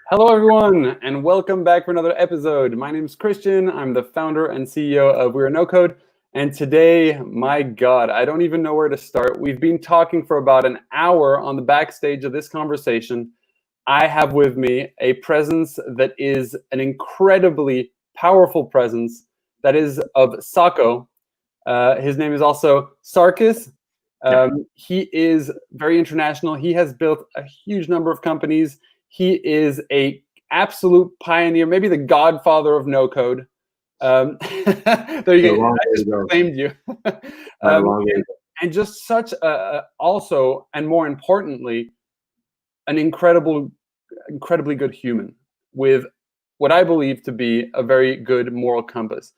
Hello, everyone, and welcome back for another episode. My name is Christian. I'm the founder and CEO of We're No Code. And today, my God, I don't even know where to start. We've been talking for about an hour on the backstage of this conversation. I have with me a presence that is an incredibly powerful presence that is of Sako. His name is also Sarkis. He is very international. He has built a huge number of companies. He is a absolute pioneer, maybe the godfather of no code. There you go. I just claimed you. And just such also, and more importantly, an incredibly good human with what I believe to be a very good moral compass.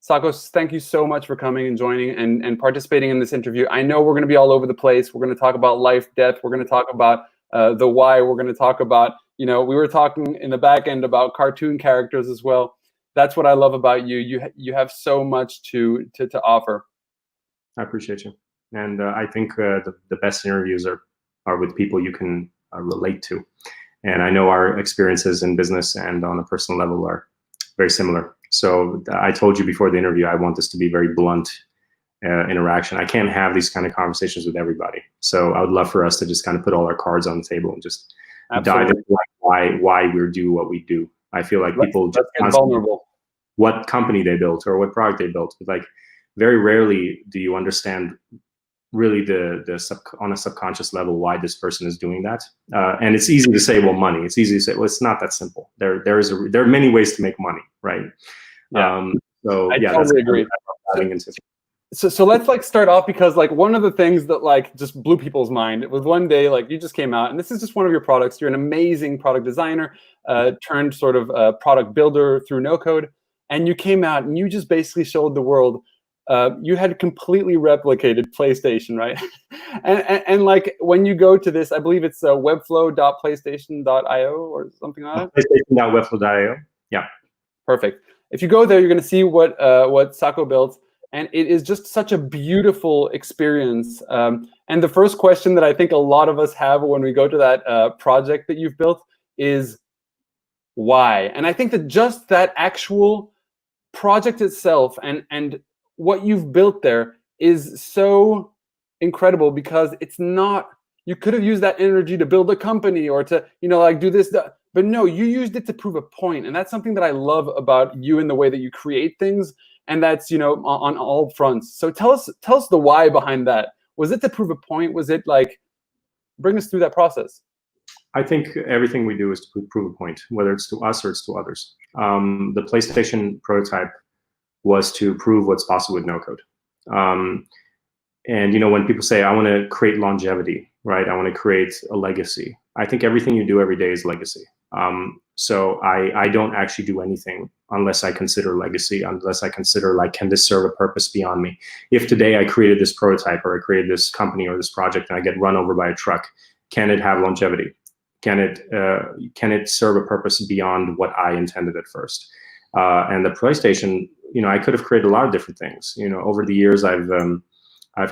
Sarkis, thank you so much for coming and joining and participating in this interview. I know we're going to be all over the place. We're going to talk about life, death. We're going to talk about the why. We're going to talk about, we were talking in the back end about cartoon characters as well. That's what I love about you. You have so much to offer. I appreciate you. And I think the best interviews are with people you can relate to. And I know our experiences in business and on a personal level are very similar. So I told you before the interview, I want this to be very blunt interaction. I can't have these kind of conversations with everybody. So I would love for us to just kind of put all our cards on the table and just dive into why we do what we do. I feel like people just get vulnerable. What company they built or what product they built. But like very rarely do you understand really on a subconscious level why this person is doing that. And it's easy to say, well, money. It's easy to say, well, it's not that simple. There are many ways to make money, right? Yeah. I totally agree. So let's start off, because one of the things that just blew people's mind, it was one day you just came out, and this is just one of your products. You're an amazing product designer, turned sort of product builder through no code, and you came out and you just basically showed the world you had completely replicated PlayStation, right? and when you go to this, I believe it's webflow.playstation.io or something like that. PlayStation.webflow.io. Yeah. Perfect. If you go there, you're going to see what Sako built, and it is just such a beautiful experience. And the first question that I think a lot of us have when we go to that project that you've built is why? And I think that just that actual project itself and what you've built there is so incredible, because it's not, you could have used that energy to build a company or to, do this, but no, you used it to prove a point. And that's something that I love about you in the way that you create things. And that's, on all fronts. So tell us the why behind that. Was it to prove a point? Was it bring us through that process? I think everything we do is to prove a point, whether it's to us or it's to others. The PlayStation prototype was to prove what's possible with no code. And when people say, I want to create longevity, right? I want to create a legacy. I think everything you do every day is legacy. So I don't actually do anything unless I consider legacy, unless I consider can this serve a purpose beyond me? If today I created this prototype or I created this company or this project and I get run over by a truck, can it have longevity? Can it serve a purpose beyond what I intended at first? And the PlayStation, I could have created a lot of different things. Over the years, I've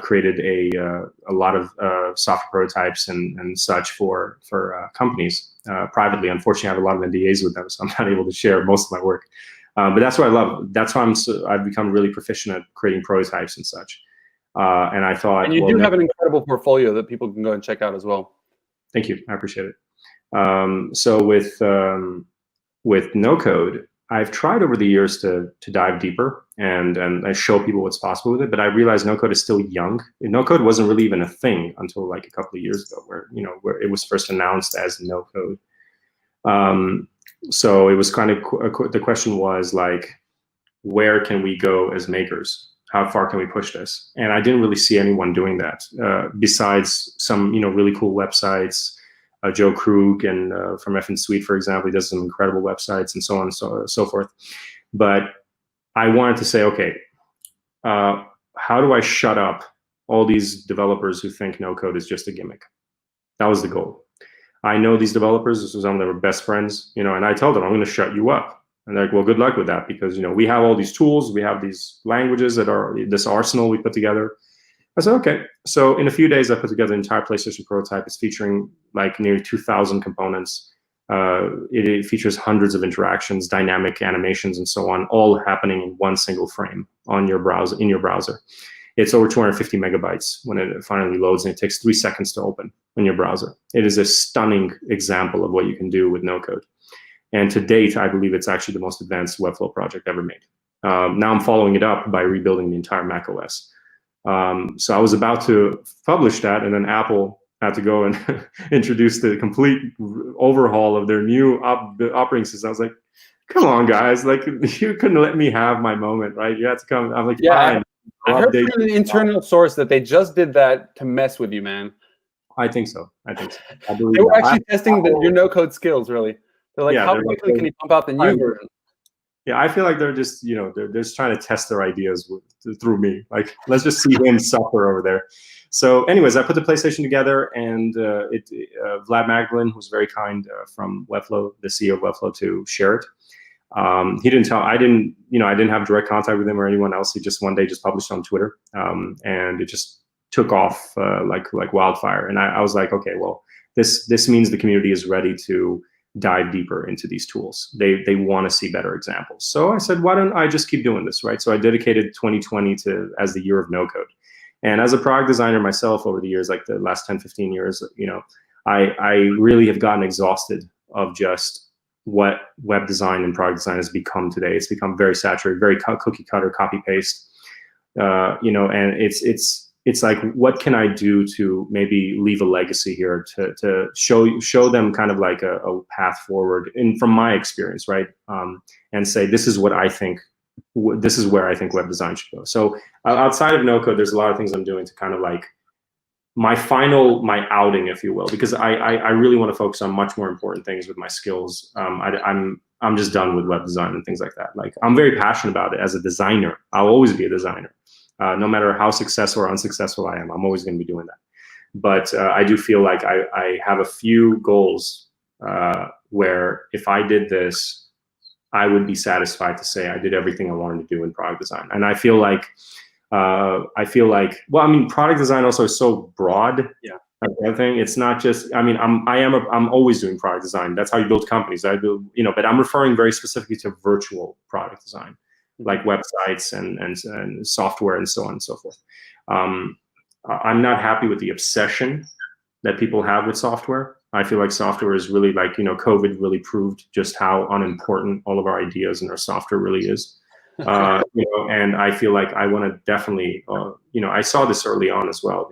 created a lot of software prototypes and such for companies privately. Unfortunately, I have a lot of NDAs with them, so I'm not able to share most of my work. But that's what I love. That's why I've become really proficient at creating prototypes and such. And I thought, and you do have an incredible portfolio that people can go and check out as well. Thank you. I appreciate it. So with no code, I've tried over the years to dive deeper and I show people what's possible with it, but I realized no code is still young. No code wasn't really even a thing until a couple of years ago, where it was first announced as no code. So it was kind of the question was where can we go as makers? How far can we push this? And I didn't really see anyone doing that besides some really cool websites. Joe Krug and from F and Suite, for example, he does some incredible websites and so on and so forth. But I wanted to say, okay, how do I shut up all these developers who think no code is just a gimmick? That was the goal. I know these developers. This was some of their best friends, and I tell them, I'm going to shut you up. And they're like, well, good luck with that, because we have all these tools, we have these languages that are this arsenal we put together. I said, okay. So in a few days, I put together an entire PlayStation prototype. It's featuring nearly 2,000 components. It features hundreds of interactions, dynamic animations, and so on, all happening in one single frame on your browser, in your browser. It's over 250 megabytes when it finally loads, and it takes 3 seconds to open in your browser. It is a stunning example of what you can do with no code. And to date, I believe it's actually the most advanced Webflow project ever made. Now I'm following it up by rebuilding the entire Mac OS. So I was about to publish that, and then Apple had to go and introduce the complete overhaul of their new operating system. I was like, come on, guys, like, you couldn't let me have my moment, right? You had to come. I'm like, yeah, fine. I heard from an internal source that they just did that to mess with you, man. I think so. I think so. They were actually testing your no-code skills, really. They're like, how quickly can you pump out the new version? Yeah, I feel like they're just, they're just trying to test their ideas through me. Like, let's just see him suffer over there. So anyways, I put the PlayStation together, and Vlad Magdalene was very kind from Webflow, the CEO of Webflow, to share it. He didn't tell, I didn't have direct contact with him or anyone else. He just one day just published on Twitter, and it just took off like wildfire. And I was like, okay, well, this means the community is ready to dive deeper into these tools. They want to see better examples. So I said, why don't I just keep doing this, right? So I dedicated 2020 as the year of no code. And as a product designer myself over the years, like the last 10, 15 years, I really have gotten exhausted of just what web design and product design has become today. It's become very saturated, very cookie cutter, copy paste, and it's like, what can I do to maybe leave a legacy here to show them kind of like a path forward from my experience, right? And say, this is what I think, this is where I think web design should go. So outside of no code, there's a lot of things I'm doing to kind of like my outing, if you will, because I really want to focus on much more important things with my skills. I'm just done with web design and things like that. Like, I'm very passionate about it as a designer. I'll always be a designer. No matter how successful or unsuccessful I am, I'm always going to be doing that. But I do feel like I have a few goals where if I did this, I would be satisfied to say I did everything I wanted to do in product design. And I feel like, well, I mean, product design also is so broad. Yeah. I think it's not just, I mean, I'm always doing product design. That's how you build companies. I build, but I'm referring very specifically to virtual product design, like websites and software and so on and so forth. I'm not happy with the obsession that people have with software. I feel like software is really like, COVID really proved just how unimportant all of our ideas and our software really is. And I feel like I want to definitely, I saw this early on as well.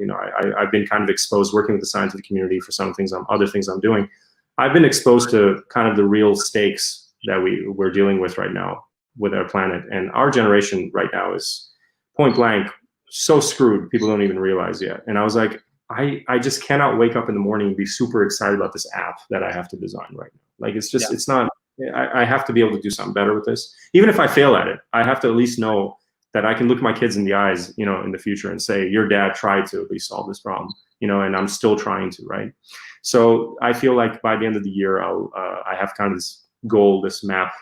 I've been kind of exposed working with the scientific community for some things, other things I'm doing. I've been exposed to kind of the real stakes that we're dealing with right now with our planet. And our generation right now is point blank so screwed, people don't even realize yet. And I was like, I just cannot wake up in the morning and be super excited about this app that I have to design right now. Like, it's just, it's not, I have to be able to do something better with this. Even if I fail at it, I have to at least know that I can look my kids in the eyes, in the future and say, your dad tried to at least solve this problem, and I'm still trying to, right? So I feel like by the end of the year, I have kind of this goal, this map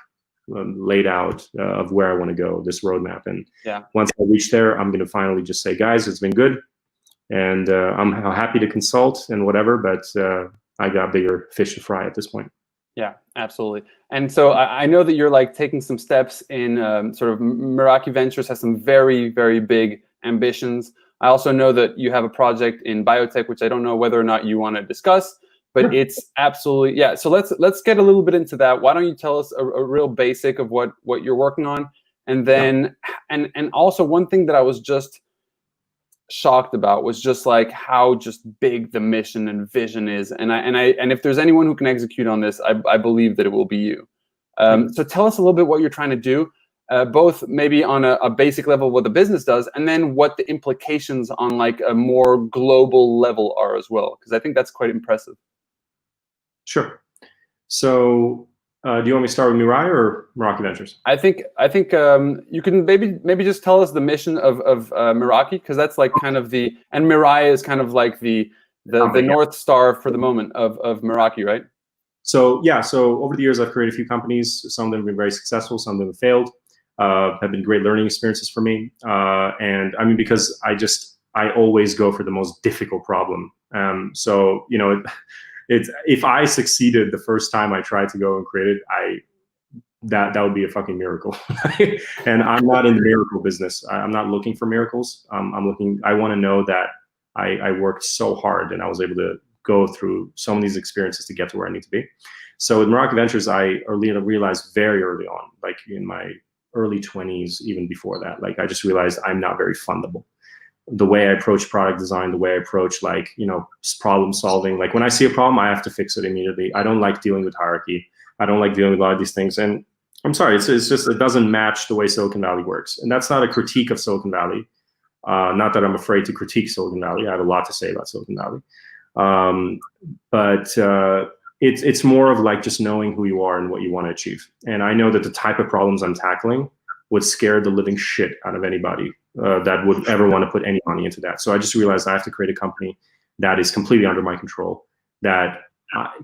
laid out of where I want to go, this roadmap. And once I reach there, I'm going to finally just say, guys, it's been good. And I'm happy to consult and whatever, but I got bigger fish to fry at this point. Yeah, absolutely. And so I know that you're like taking some steps in sort of Meraki Ventures has some very, very big ambitions. I also know that you have a project in biotech, which I don't know whether or not you want to discuss, but it's absolutely, yeah. So let's get a little bit into that. Why don't you tell us a real basic of what you're working on? And then, and also one thing that I was just shocked about was just like how just big the mission and vision is, and if there's anyone who can execute on this, I believe that it will be you. So tell us a little bit what you're trying to do, both maybe on a basic level what the business does, and then what the implications on like a more global level are as well, because I think that's quite impressive. Sure. So do you want me to start with Mirai or Meraki Ventures? I think you can maybe just tell us the mission of Meraki, because that's like kind of and Mirai is kind of like the North Star for the moment of Meraki, right? So yeah, so over the years I've created a few companies. Some of them have been very successful, some of them have failed. Have been great learning experiences for me. And I mean, because I always go for the most difficult problem. So if I succeeded the first time I tried to go and create it, that would be a fucking miracle. And I'm not in the miracle business. I'm not looking for miracles. I want to know that I worked so hard and I was able to go through some of these experiences to get to where I need to be. So with Meraki Ventures, I realized very early on, like in my early 20s, even before that, like I just realized I'm not very fundable. The way I approach product design, the way I approach like, problem solving, like when I see a problem, I have to fix it immediately. I don't like dealing with hierarchy. I don't like dealing with a lot of these things. And I'm sorry, it's just, it doesn't match the way Silicon Valley works. And that's not a critique of Silicon Valley. Not that I'm afraid to critique Silicon Valley. I have a lot to say about Silicon Valley. But it's more of like just knowing who you are and what you want to achieve. And I know that the type of problems I'm tackling would scare the living shit out of anybody that would ever want to put any money into that. So I just realized I have to create a company that is completely under my control, that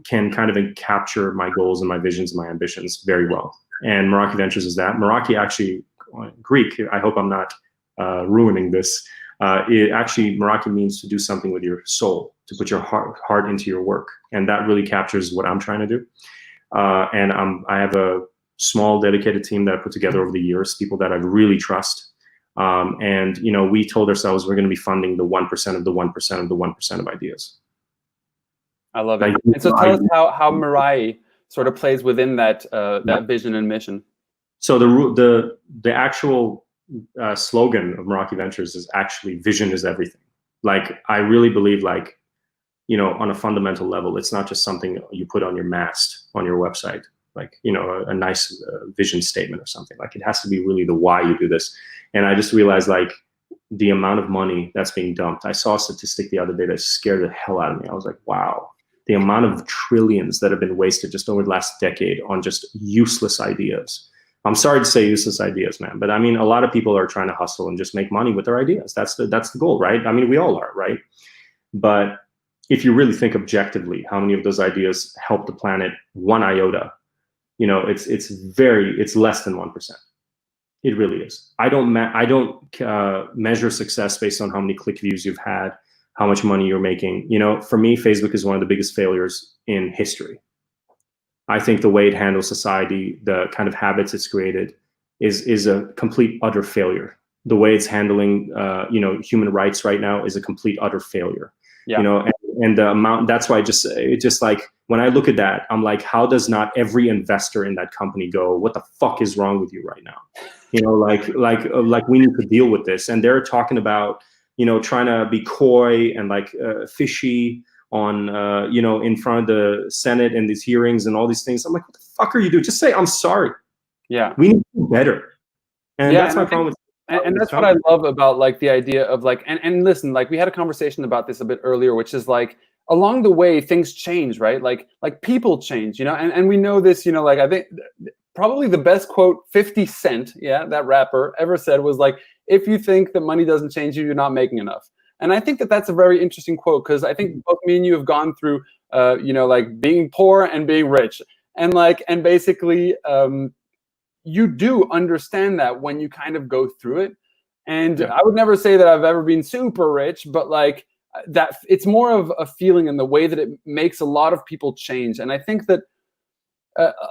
can kind of capture my goals and my visions and my ambitions very well. And Meraki Ventures is that. Meraki actually, Greek, I hope I'm not ruining this. Meraki means to do something with your soul, to put your heart into your work. And that really captures what I'm trying to do. And I have a small dedicated team that I put together over the years, people that I really trust. And we told ourselves we're going to be funding the 1% of the 1% of the 1% of ideas. I love it. And so tell us how Meraki sort of plays within that vision and mission. So the actual slogan of Meraki Ventures is actually vision is everything. Like I really believe, like, on a fundamental level, it's not just something you put on your mast on your website, like, a nice vision statement or something. Like it has to be really the why you do this. And I just realized like the amount of money that's being dumped. I saw a statistic the other day that scared the hell out of me. I was like, wow, the amount of trillions that have been wasted just over the last decade on just useless ideas. I'm sorry to say useless ideas, man, but I mean, a lot of people are trying to hustle and just make money with their ideas. That's the goal, right? I mean, we all are, right? But if you really think objectively, how many of those ideas help the planet 1 iota? It's less than 1%. It really is. I don't measure success based on how many click views you've had, how much money you're making. For me, Facebook is one of the biggest failures in history. I think the way it handles society, the kind of habits it's created, is a complete utter failure. The way it's handling, human rights right now is a complete utter failure. Yeah. And the amount. That's why it's just like when I look at that, I'm like, how does not every investor in that company go, what the fuck is wrong with you right now? Like we need to deal with this. And they're talking about, trying to be coy and like fishy on, in front of the Senate and these hearings and all these things. I'm like, what the fuck are you doing? Just say, I'm sorry. Yeah. We need to do better. And that's my problem with. And that's what I love about like the idea of like, and listen, like we had a conversation about this a bit earlier, which is like along the way, things change, right? Like people change, and we know this, like I think probably the best quote 50 Cent, that rapper ever said was like, if you think that money doesn't change you, you're not making enough. And I think that that's a very interesting quote, because I think both me and you have gone through, like being poor and being rich, and basically, you do understand that when you kind of go through it. And yeah. I would never say that I've ever been super rich, but like that, it's more of a feeling in the way that it makes a lot of people change. And I think that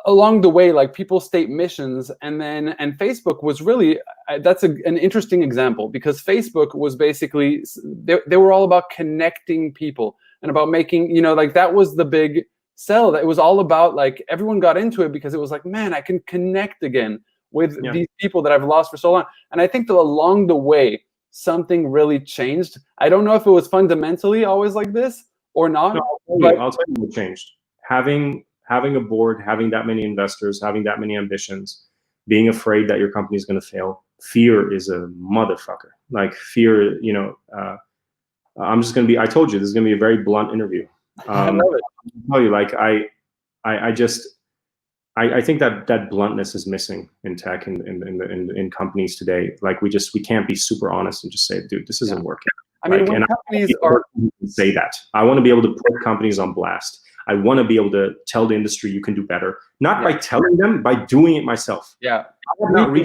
along the way, like people state missions, and Facebook was really, that's an interesting example, because Facebook was basically, they were all about connecting people and about making, like that was the big sell. That it was all about, like, everyone got into it because it was like, man, I can connect again with these people that I've lost for so long. And I think that along the way, something really changed. I don't know if it was fundamentally always like this or not. No, I'll tell you what changed. Having a board, having that many investors, having that many ambitions, being afraid that your company is going to fail. Fear is a motherfucker. Like fear, I'm just going to be, I told you, this is going to be a very blunt interview. I love it. I'll tell you, like, I think that bluntness is missing in tech and in companies today. Like we can't be super honest and just say, dude, this isn't working. I mean, when companies are say that, I want to be able to put companies on blast. I want to be able to tell the industry you can do better, not by telling them, by doing it myself. Yeah, we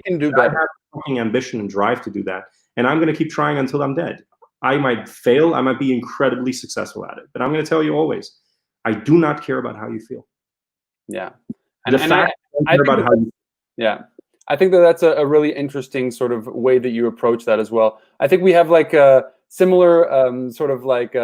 can do better. I have fucking ambition and drive to do that, and I'm going to keep trying until I'm dead. I might fail. I might be incredibly successful at it. But I'm going to tell you always, I do not care about how you feel. Yeah. The fact I care about how you yeah. I think that that's a really interesting sort of way that you approach that as well. I think we have like a similar sort of like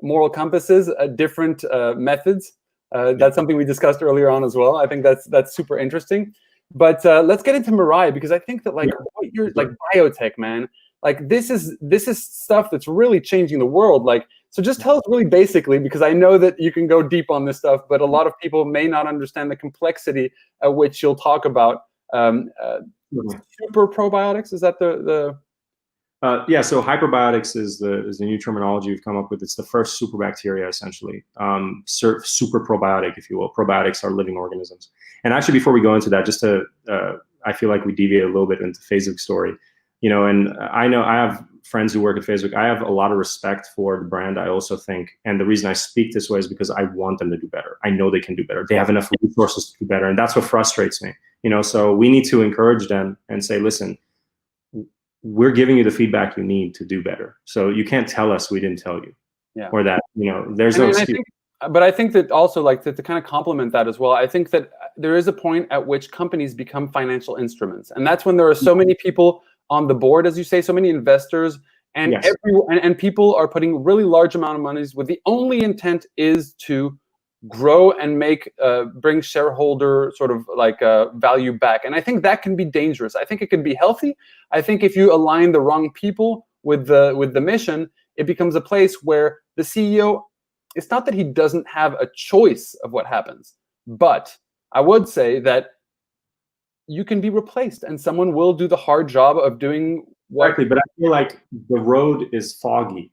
moral compasses, different methods. That's something we discussed earlier on as well. I think that's super interesting. But let's get into Mirai, because I think that like what you're like biotech, man, like this is stuff that's really changing the world. Like, so just tell us really basically, because I know that you can go deep on this stuff, but a lot of people may not understand the complexity at which you'll talk about super probiotics. Is that the yeah, so hyperbiotics is the new terminology we've come up with. It's the first super bacteria, essentially. Super probiotic, if you will. Probiotics are living organisms. And actually, before we go into that, just to, I feel like we deviate a little bit into Facebook story. You know, and I know I have friends who work at Facebook. I have a lot of respect for the brand. I also think, and the reason I speak this way is because I want them to do better. I know they can do better. They have enough resources to do better. And that's what frustrates me. You know, so we need to encourage them and say, listen, we're giving you the feedback you need to do better. So you can't tell us we didn't tell you, or that, you know, there's no excuse. But I think that also, like, to kind of complement that as well, I think that there is a point at which companies become financial instruments. And that's when there are so many people on the board, as you say, so many investors, and Yes. and people are putting really large amount of monies with the only intent is to grow and bring shareholder sort of like value back. And I think that can be dangerous. I think it can be healthy. I think if you align the wrong people with the mission, it becomes a place where the CEO, it's not that he doesn't have a choice of what happens, but I would say that you can be replaced and someone will do the hard job of doing what. Exactly, but I feel like the road is foggy.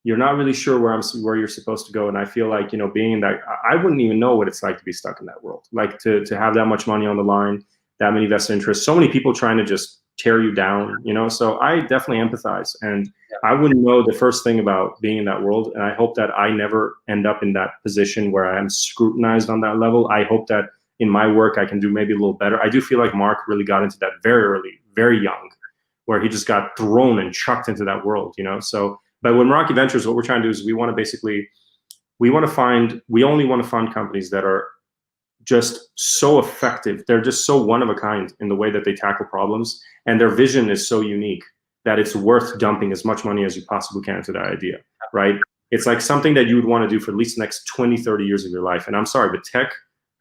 You're not really sure where you're supposed to go. And I feel like, you know, being in that, I wouldn't even know what it's like to be stuck in that world. Like to have that much money on the line, that many vested interests, so many people trying to just tear you down, you know? So I definitely empathize. And I wouldn't know the first thing about being in that world. And I hope that I never end up in that position where I am scrutinized on that level. I hope that in my work, I can do maybe a little better. I do feel like Mark really got into that very early, very young, where he just got thrown and chucked into that world, you know? So, but with Meraki Ventures, what we're trying to do is we only want to fund companies that are just so effective. They're just so one of a kind in the way that they tackle problems. And their vision is so unique that it's worth dumping as much money as you possibly can into that idea, right? It's like something that you would want to do for at least the next 20, 30 years of your life. And I'm sorry, but tech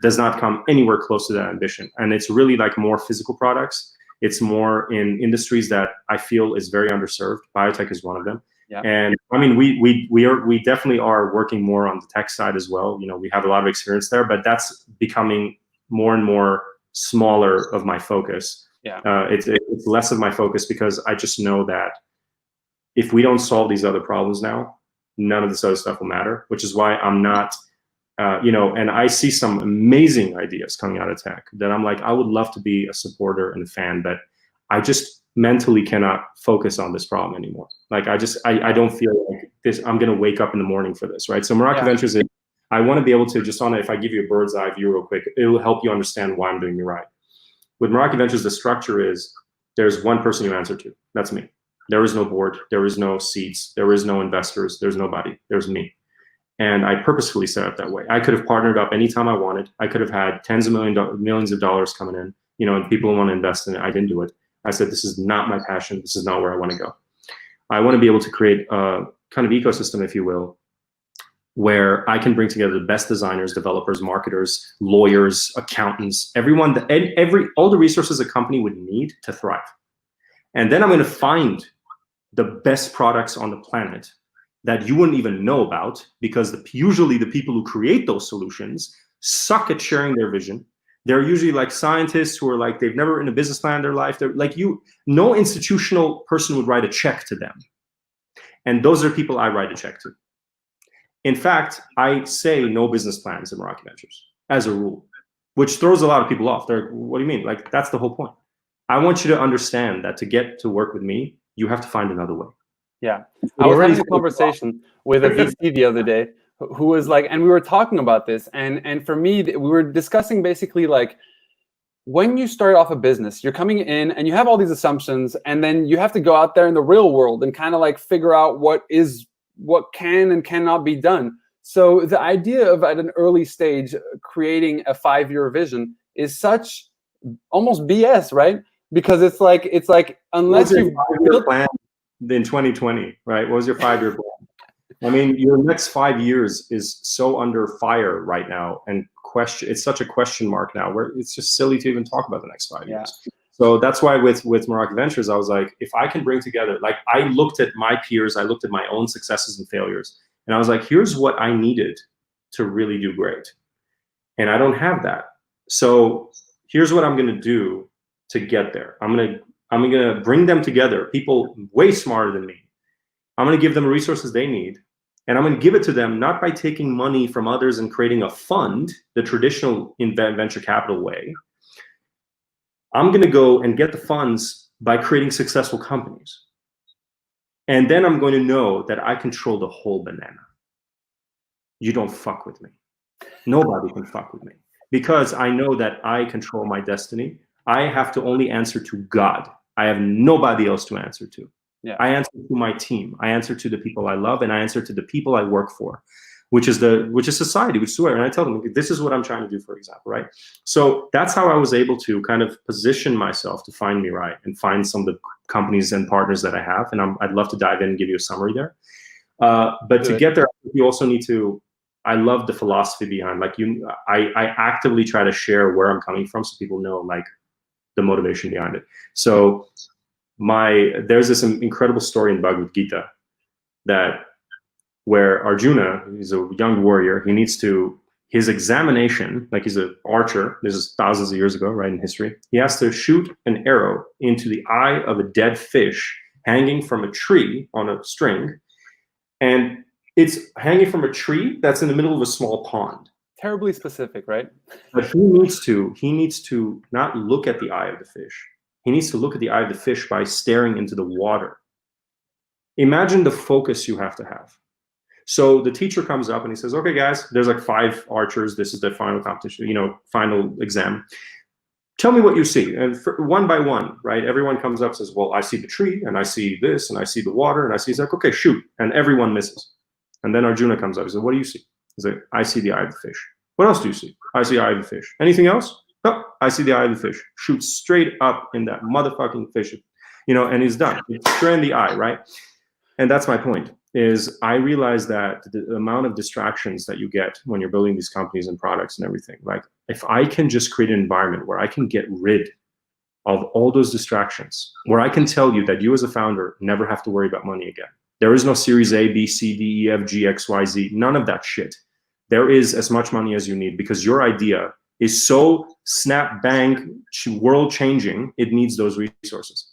does not come anywhere close to that ambition. And it's really like more physical products. It's more in industries that I feel is very underserved. Biotech is one of them. Yeah. And I mean, we definitely are working more on the tech side as well. You know, we have a lot of experience there, but that's becoming more and more smaller of my focus. Yeah. It's less of my focus because I just know that if we don't solve these other problems now, none of this other stuff will matter, which is why I'm not, you know, and I see some amazing ideas coming out of tech that I'm like, I would love to be a supporter and a fan, but I just mentally cannot focus on this problem anymore. Like I don't feel like this, I'm going to wake up in the morning for this, right? So Meraki Ventures, I want to be able to just if I give you a bird's eye view real quick, it will help you understand why I'm doing Mirai. With Meraki Ventures, the structure is there's one person you answer to. That's me. There is no board. There is no seats. There is no investors. There's nobody. There's me. And I purposefully set up that way. I could have partnered up anytime I wanted. I could have had tens of millions of dollars coming in, you know, and people want to invest in it. I didn't do it. I said, this is not my passion. This is not where I want to go. I want to be able to create a kind of ecosystem, if you will, where I can bring together the best designers, developers, marketers, lawyers, accountants, everyone, all the resources a company would need to thrive. And then I'm going to find the best products on the planet that you wouldn't even know about, because usually the people who create those solutions suck at sharing their vision. They're usually like scientists who are like, they've never written a business plan in their life. They're like, no institutional person would write a check to them. And those are people I write a check to. In fact, I say no business plans in Meraki Ventures as a rule, which throws a lot of people off. They're like, what do you mean? Like, that's the whole point. I want you to understand that to get to work with me, you have to find another way. Yeah. I was having a conversation with a VC the other day who was like, and we were talking about this, and for me, we were discussing basically like, when you start off a business, you're coming in and you have all these assumptions, and then you have to go out there in the real world and kind of like figure out what can and cannot be done. So the idea of at an early stage creating a 5-year vision is such almost BS, right? Because it's like unless you've built plan in 2020, right? What was your 5-year plan? I mean, your next 5 years is so under fire right now, and it's such a question mark now where it's just silly to even talk about the next 5 years. So that's why with Meraki Ventures, I was like, if I can bring together, like I looked at my peers, I looked at my own successes and failures, and I was like, here's what I needed to really do great. And I don't have that. So here's what I'm going to do to get there. I'm going to bring them together, people way smarter than me. I'm going to give them the resources they need. And I'm going to give it to them not by taking money from others and creating a fund, the traditional venture capital way. I'm going to go and get the funds by creating successful companies. And then I'm going to know that I control the whole banana. You don't fuck with me. Nobody can fuck with me. Because I know that I control my destiny. I have to only answer to God. I have nobody else to answer to. Yeah. I answer to my team. I answer to the people I love, and I answer to the people I work for, which is society, which is where. And I tell them, this is what I'm trying to do, for example, right? So that's how I was able to kind of position myself to find Mirai and find some of the companies and partners that I have. And I'd love to dive in and give you a summary there. But to get there, you also need to. I love the philosophy behind, like I actively try to share where I'm coming from so people know like the motivation behind it. So there's this incredible story in Bhagavad Gita where Arjuna, he's a young warrior, his examination, like he's an archer, this is thousands of years ago, right, in history, he has to shoot an arrow into the eye of a dead fish hanging from a tree on a string, and it's hanging from a tree that's in the middle of a small pond. Terribly specific, right? But he needs to not look at the eye of the fish. He needs to look at the eye of the fish by staring into the water. Imagine the focus you have to have. So the teacher comes up and he says, okay, guys, there's like 5 archers. This is the final competition, final exam. Tell me what you see. And one by one, right? Everyone comes up and says, well, I see the tree, and I see this, and I see the water, and I see, he's like, okay, shoot. And everyone misses. And then Arjuna comes up and says, what do you see? He's like, I see the eye of the fish. What else do you see? I see the eye of the fish. Anything else? No, I see the eye of the fish. Shoots straight up in that motherfucking fish, and he's done. It's straight in the eye, right? And that's my point, is I realize that the amount of distractions that you get when you're building these companies and products and everything, like if I can just create an environment where I can get rid of all those distractions, where I can tell you that you as a founder never have to worry about money again. There is no Series A, B, C, D, E, F, G, X, Y, Z, none of that shit. There is as much money as you need because your idea is so snap bang world changing, it needs those resources.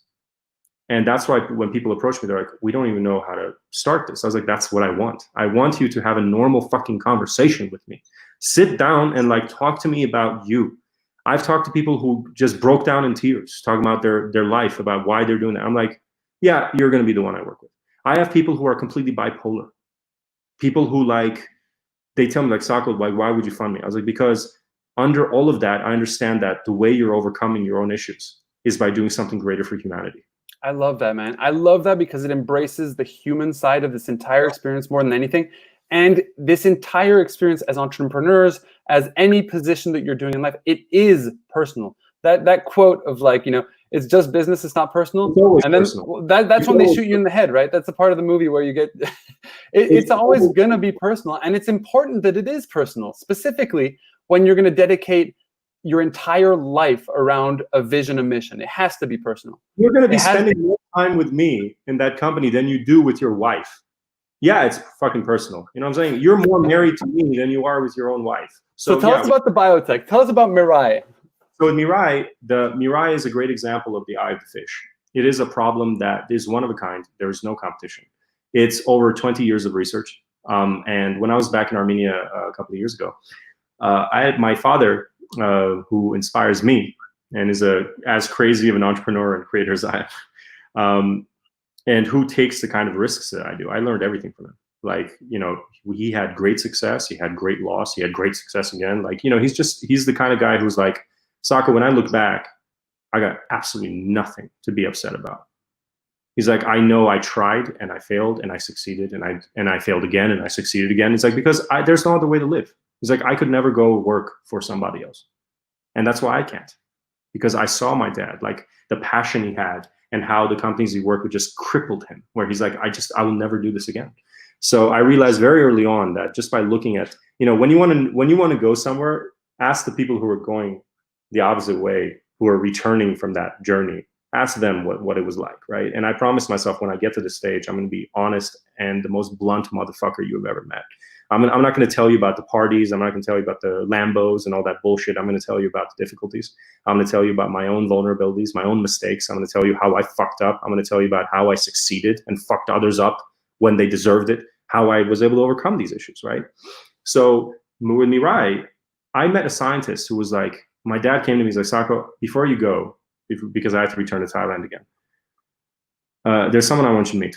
And that's why when people approach me, they're like, we don't even know how to start this. I was like, that's what I want. I want you to have a normal fucking conversation with me. Sit down and like talk to me about you. I've talked to people who just broke down in tears, talking about their life, about why they're doing that. I'm like, yeah, you're going to be the one I work with. I have people who are completely bipolar. People who they tell me like, Sarko, why would you fund me? I was like, because under all of that, I understand that the way you're overcoming your own issues is by doing something greater for humanity. I love that, man. I love that because it embraces the human side of this entire experience more than anything. And this entire experience as entrepreneurs, as any position that you're doing in life, it is personal. That quote of it's just business, it's not personal. It's and then personal. That's when they shoot you in the head, right? That's the part of the movie where you get, it's always going to be personal. And it's important that it is personal, specifically when you're going to dedicate your entire life around a vision, a mission. It has to be personal. You're going to be spending more time with me in that company than you do with your wife. Yeah, it's fucking personal. You know what I'm saying? You're more married to me than you are with your own wife. So tell us about the biotech. Tell us about Mirai. So with Mirai, the Mirai is a great example of the eye of the fish. It is a problem that is one of a kind. There is no competition. It's over 20 years of research. And when I was back in Armenia a couple of years ago, I had my father, who inspires me and is as crazy of an entrepreneur and creator as I am, and who takes the kind of risks that I do. I learned everything from him. He had great success. He had great loss. He had great success again. He's the kind of guy who's like, Saka, when I look back, I got absolutely nothing to be upset about. He's like, I know I tried and I failed and I succeeded and I failed again and I succeeded again. It's like, because there's no other way to live. He's like, I could never go work for somebody else. And that's why I can't. Because I saw my dad, like the passion he had and how the companies he worked with just crippled him, where he's like, I will never do this again. So I realized very early on that just by looking at, when you want to go somewhere, ask the people who are going the opposite way, who are returning from that journey, ask them what it was like, right? And I promised myself, when I get to this stage, I'm going to be honest and the most blunt motherfucker you've ever met. I'm not going to tell you about the parties. I'm not going to tell you about the Lambos and all that bullshit. I'm going to tell you about the difficulties. I'm going to tell you about my own vulnerabilities, my own mistakes. I'm going to tell you how I fucked up. I'm going to tell you about how I succeeded and fucked others up when they deserved it, how I was able to overcome these issues, right? So with Mirai, I met a scientist who was like, my dad came to me, he's like, Sarko, before you go, because I have to return to Thailand again, there's someone I want you to meet.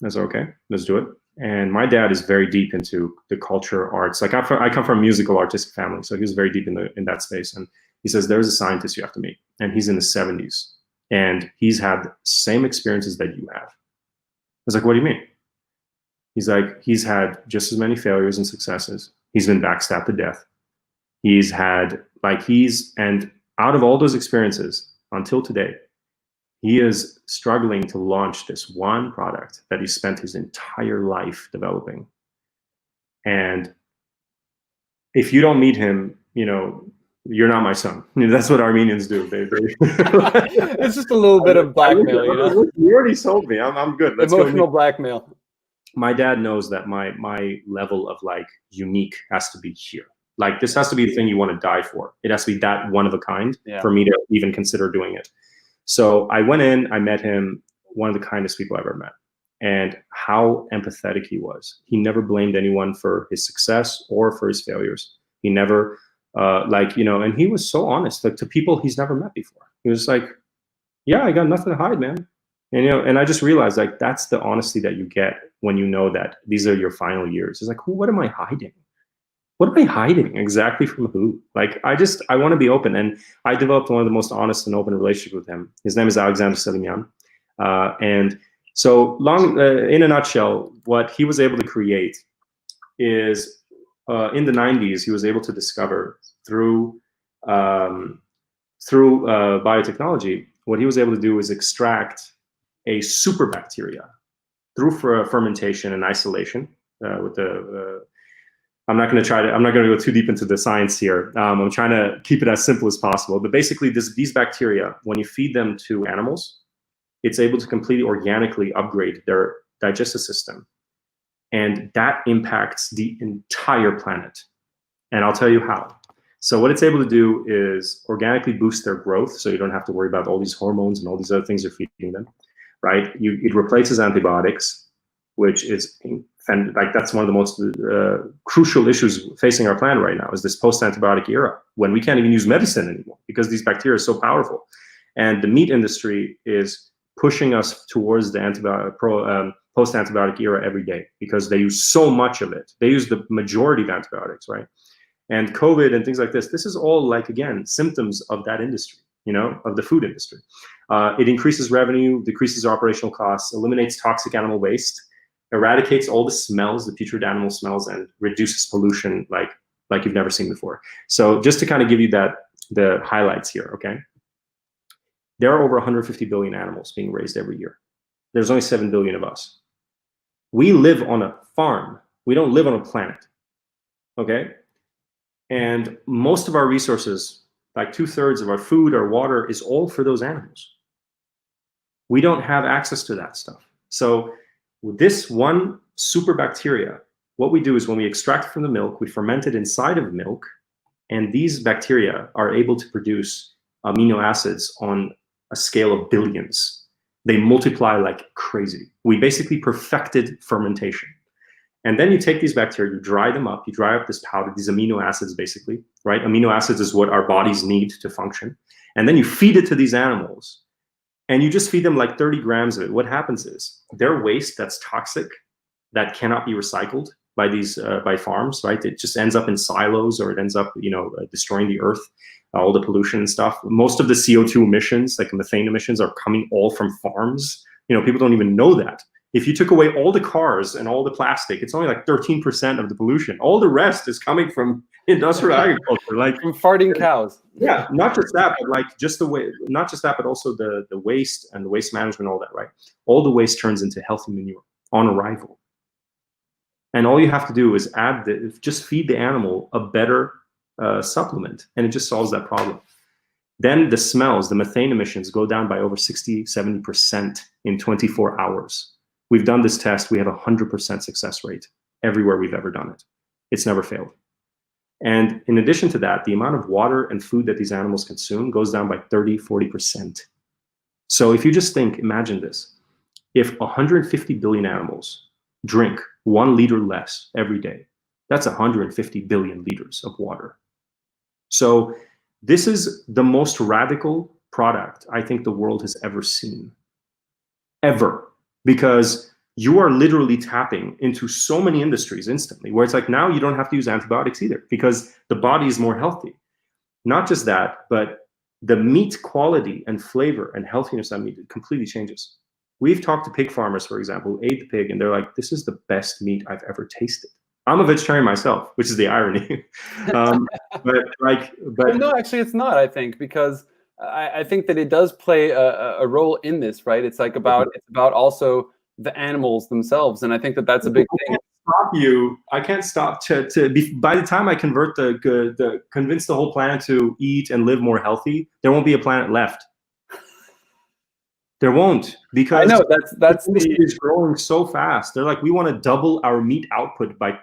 I said, okay, let's do it. And my dad is very deep into the culture, arts. Like I come from a musical artistic family, so he was very deep in that space. And he says, there's a scientist you have to meet, and he's in his 70s, and he's had the same experiences that you have. I was like, what do you mean? He's like, he's had just as many failures and successes. He's been backstabbed to death. He's had, and out of all those experiences until today, he is struggling to launch this one product that he spent his entire life developing. And if you don't meet him, you're not my son. That's what Armenians do. It's just a little bit of blackmail, You already sold me. I'm good. Let's Emotional blackmail. My dad knows that my level of unique has to be here. Like, this has to be the thing you want to die for. It has to be that one of a kind for me to even consider doing it. So I went in, I met him, one of the kindest people I've ever met. And how empathetic he was. He never blamed anyone for his success or for his failures. He never, and he was so honest, to people he's never met before. He was like, yeah, I got nothing to hide, man. And, and I just realized, that's the honesty that you get when you know that these are your final years. It's like, what am I hiding? What am I hiding exactly from who? I want to be open. And I developed one of the most honest and open relationships with him. His name is Alexander Selimian. And so in a nutshell, what he was able to create is, in the 90s, he was able to discover through biotechnology, what he was able to do is extract a super bacteria through fermentation and isolation with the I'm not going to go too deep into the science here. I'm trying to keep it as simple as possible. But basically, these bacteria, when you feed them to animals, it's able to completely organically upgrade their digestive system. And that impacts the entire planet. And I'll tell you how. So what it's able to do is organically boost their growth, so you don't have to worry about all these hormones and all these other things you're feeding them, right? It replaces antibiotics, which is that's one of the most crucial issues facing our planet right now, is this post-antibiotic era, when we can't even use medicine anymore because these bacteria are so powerful. And the meat industry is pushing us towards the post-antibiotic era every day because they use so much of it. They use the majority of antibiotics, right? And COVID and things like this is all, again, symptoms of that industry, of the food industry. It increases revenue, decreases operational costs, eliminates toxic animal waste, eradicates all the smells, the putrid animal smells, and reduces pollution like you've never seen before. So just to kind of give you the highlights here, okay? There are over 150 billion animals being raised every year. There's only 7 billion of us. We live on a farm. We don't live on a planet, okay? And most of our resources, 2/3 of our food, our water, is all for those animals. We don't have access to that stuff. So with this one super bacteria, what we do is when we extract it from the milk, we ferment it inside of milk, and these bacteria are able to produce amino acids on a scale of billions. They multiply like crazy. We basically perfected fermentation. And then you take these bacteria, you dry them up, you dry up this powder, these amino acids basically, right? Amino acids is what our bodies need to function. And then you feed it to these animals, and you just feed them 30 grams of it. What happens is their waste that's toxic, that cannot be recycled, by these by farms, right? It just ends up in silos, or it ends up, destroying the earth, all the pollution and stuff. Most of the CO2 emissions, like methane emissions, are coming all from farms. People don't even know that. If you took away all the cars and all the plastic, it's only like 13% of the pollution. All the rest is coming from industrial agriculture, like from farting cows. Yeah, not just that, but like just the way, not just that, but also the waste and the waste management, all that, right? All the waste turns into healthy manure on arrival. And all you have to do is just feed the animal a better supplement, and it just solves that problem. Then the smells, the methane emissions go down by over 60, 70% in 24 hours. We've done this test. We have 100% success rate everywhere we've ever done it. It's never failed. And in addition to that, the amount of water and food that these animals consume goes down by 30, 40%. So if you just imagine this, if 150 billion animals drink 1 liter less every day, that's 150 billion liters of water. So this is the most radical product I think the world has ever seen, ever, because you are literally tapping into so many industries instantly, where it's like now you don't have to use antibiotics either because the body is more healthy. Not just that, but the meat quality and flavor and healthiness of meat, it completely changes. We've talked to pig farmers, for example, who ate the pig, and they're like, this is the best meat I've ever tasted. I'm a vegetarian myself, which is the irony. Well, no, actually it's not, I think, because I think that it does play a role in this, right? It's like it's about also the animals themselves, and I think that that's a big thing. I can't stop by the time I convince the whole planet to eat and live more healthy, there won't be a planet left. There won't, because I know that's is growing so fast. They're like, we want to double our meat output by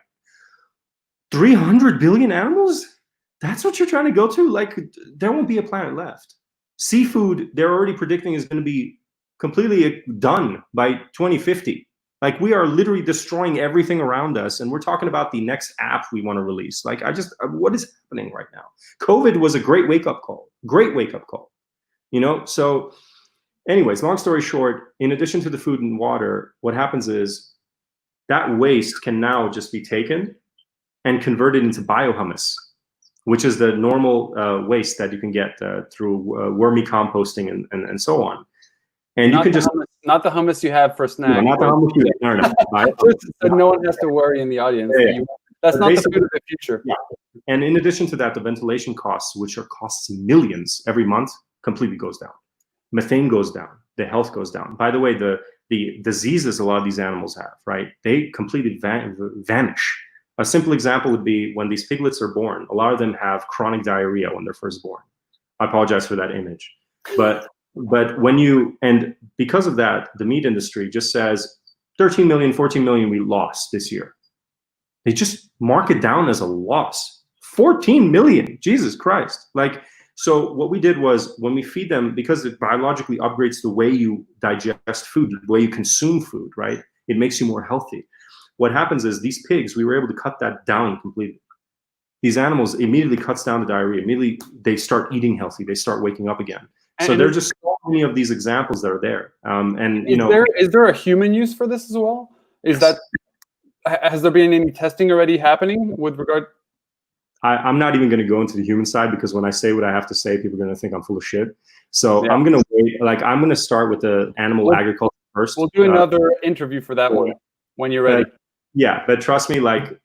300 billion animals. That's what you're trying to go to? Like, there won't be a planet left. Seafood, they're already predicting, is going to be completely done by 2050. Like, we are literally destroying everything around us, and we're talking about the next app we want to release. Like, what is happening right now? COVID was a great wake-up call. So anyways, long story short, in addition to the food and water, what happens is that waste can now just be taken and converted into biohumus, which is the normal waste that you can get through wormy composting and so on. And not you can not the hummus you have for snack. No, not the hummus. No. So no one has to worry in the audience. Yeah. That's not the food of the future. Yeah. And in addition to that, the ventilation costs, which costs millions every month, completely goes down. Methane goes down. The health goes down. By the way, the diseases a lot of these animals have, right? They completely vanish. A simple example would be when these piglets are born, a lot of them have chronic diarrhea when they're first born. I apologize for that image. But and because of that, the meat industry just says 13 million, 14 million we lost this year. They just mark it down as a loss. 14 million, Jesus Christ. Like, so what we did was, when we feed them, because it biologically upgrades the way you digest food, the way you consume food, right? It makes you more healthy. What happens is these pigs, we were able to cut that down completely. These animals immediately cuts down the diarrhea. Immediately they start eating healthy. They start waking up again. So there are just so many of these examples that are there. Is there a human use for this as well? Has there been any testing already happening with regard? I'm not even going to go into the human side, because when I say what I have to say, people are going to think I'm full of shit. So yeah. I'm going to wait. Like, I'm going to start with the animal agriculture first. We'll do another interview for that one when you're ready. But trust me, like,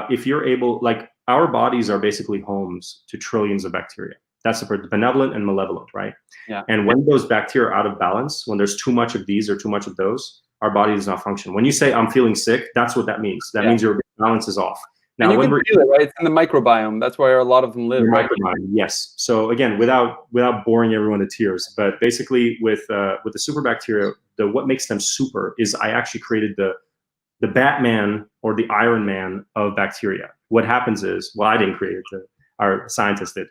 if you're able, like, our bodies are basically homes to trillions of bacteria. That's the benevolent and malevolent, right? Yeah. And when those bacteria are out of balance, when there's too much of these or too much of those, our body does not function. When you say I'm feeling sick, that's what that means. That means your balance is off. Now, when we're feel it, right? It's in the microbiome. That's where a lot of them live, right? Yes. So again, without boring everyone to tears, but basically with the super bacteria, what makes them super is I actually created the Batman or the Iron Man of bacteria. What happens is, well, I didn't create it. Our scientist did.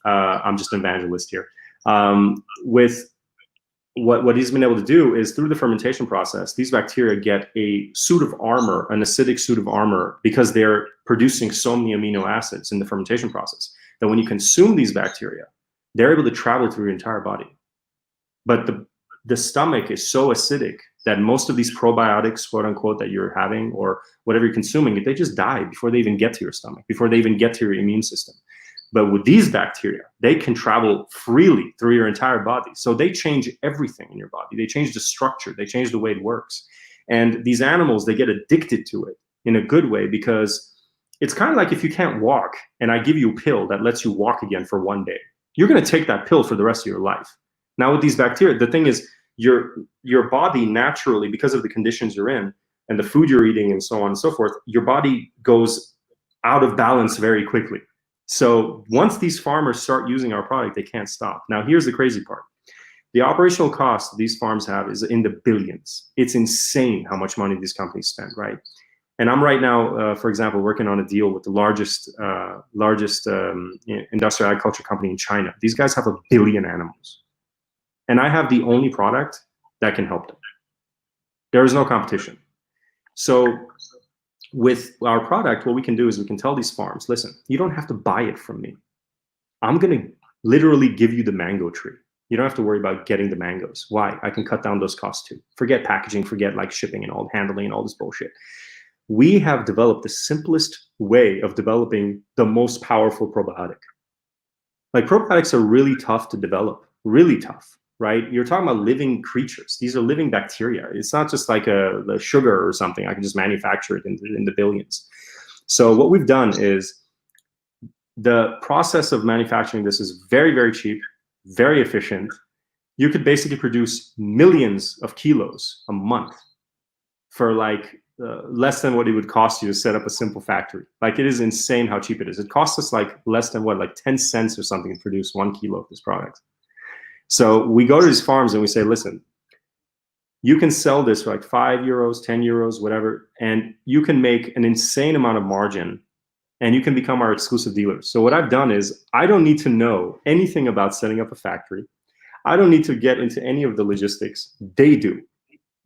I'm just an evangelist here. With what he's been able to do is, through the fermentation process, these bacteria get a suit of armor, an acidic suit of armor, because they're producing so many amino acids in the fermentation process that when you consume these bacteria, they're able to travel through your entire body. But the stomach is so acidic that most of these probiotics, quote unquote, that you're having or whatever you're consuming, they just die before they even get to your stomach, before they even get to your immune system. But with these bacteria, they can travel freely through your entire body. So they change everything in your body. They change the structure. They change the way it works. And these animals, they get addicted to it in a good way, because it's kind of like if you can't walk and I give you a pill that lets you walk again for one day, you're going to take that pill for the rest of your life. Now with these bacteria, the thing is your body naturally, because of the conditions you're in and the food you're eating and so on and so forth, your body goes out of balance very quickly. So once these farmers start using our product, they can't stop. Now, here's the crazy part. The operational cost these farms have is in the billions. It's insane how much money these companies spend, right? And I'm right now, for example, working on a deal with the largest industrial agriculture company in China. These guys have 1 billion animals. And I have the only product that can help them. There is no competition. So with our product, what we can do is we can tell these farms, listen, you don't have to buy it from me. I'm going to literally give you the mango tree. You don't have to worry about getting the mangoes. Why? I can cut down those costs too. Forget packaging, forget like shipping and all handling and all this bullshit. We have developed the simplest way of developing the most powerful probiotic. Like probiotics are really tough to develop, really tough, right? You're talking about living creatures. These are living bacteria. It's not just like a sugar or something. I can just manufacture it in the billions. So what we've done is the process of manufacturing this is very, very cheap, very efficient. You could basically produce millions of kilos a month for like less than what it would cost you to set up a simple factory. Like, it is insane how cheap it is. It costs us like less than what, like 10 cents or something to produce 1 kilo of this product. So we go to these farms and we say, listen, you can sell this for like 5 euros, 10 euros, whatever, and you can make an insane amount of margin and you can become our exclusive dealer. So what I've done is I don't need to know anything about setting up a factory. I don't need to get into any of the logistics. They do.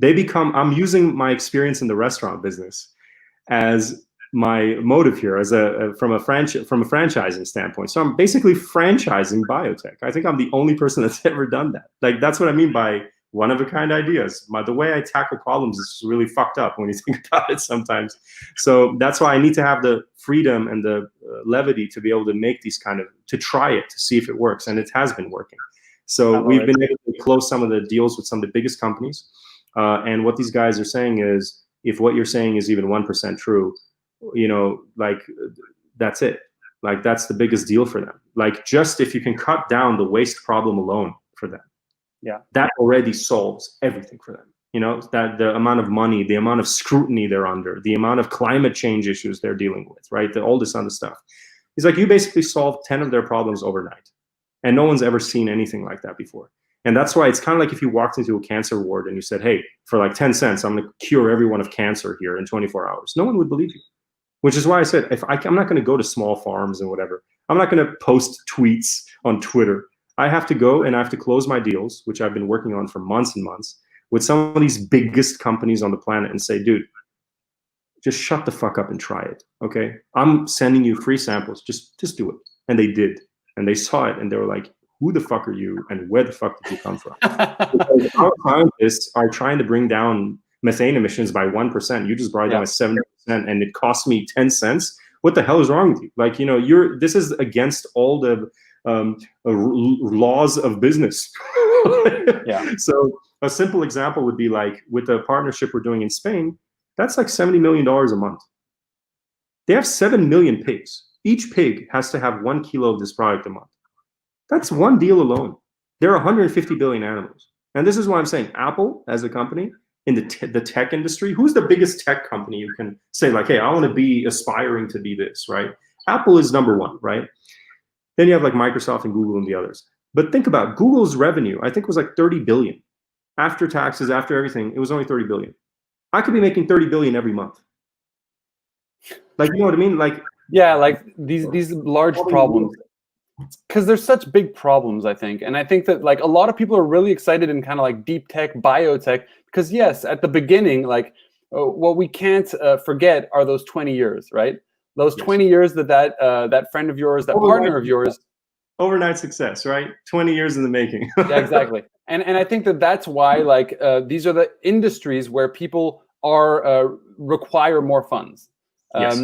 They become, I'm using my experience in the restaurant business as my motive here, as from a franchising standpoint. So I'm basically franchising biotech. I think I'm the only person that's ever done that. Like, that's what I mean by one-of-a-kind ideas. The way I tackle problems is really fucked up when you think about it sometimes. So that's why I need to have the freedom and the levity to be able to make these to try it, to see if it works. And it has been working. So we've been able to close some of the deals with some of the biggest companies. And what these guys are saying is, if what you're saying is even 1% true, you know, like, that's it. Like, that's the biggest deal for them. Like, just if you can cut down the waste problem alone for them, yeah, that already solves everything for them. You know, that the amount of money, the amount of scrutiny they're under, the amount of climate change issues they're dealing with, right? All this other stuff. It's like you basically solved 10 of their problems overnight. And no one's ever seen anything like that before. And that's why it's kind of like if you walked into a cancer ward and you said, hey, for like 10 cents, I'm going to cure everyone of cancer here in 24 hours. No one would believe you. Which is why I said, I'm not going to go to small farms and whatever. I'm not going to post tweets on Twitter. I have to go and I have to close my deals, which I've been working on for months and months, with some of these biggest companies on the planet and say, dude, just shut the fuck up and try it, okay? I'm sending you free samples. Just do it. And they did. And they saw it and they were like, who the fuck are you and where the fuck did you come from? Because our scientists are trying to bring down methane emissions by 1%. You just brought it down by 70% and it cost me 10 cents. What the hell is wrong with you? Like, you know, this is against all the laws of business. Yeah. So a simple example would be like with the partnership we're doing in Spain, that's like $70 million a month. They have 7 million pigs. Each pig has to have 1 kilo of this product a month. That's one deal alone. There are 150 billion animals. And this is why I'm saying Apple as a company in the tech industry, who's the biggest tech company you can say like, hey, I want to be aspiring to be this, right? Apple is number one, right? Then you have like Microsoft and Google and the others. But think about Google's revenue, I think was like 30 billion. After taxes, after everything, it was only 30 billion. I could be making 30 billion every month. Like, you know what I mean? Like, yeah, like these large problems. Because there's such big problems, I think. And I think that like a lot of people are really excited in kind of like deep tech, biotech, because yes, at the beginning, like what we can't forget are those 20 years, right? Those 20 years that friend of yours, that partner of yours Overnight success, right? 20 years in the making. Yeah, exactly. And I think that that's why, like, these are the industries where people are require more funds, Yes.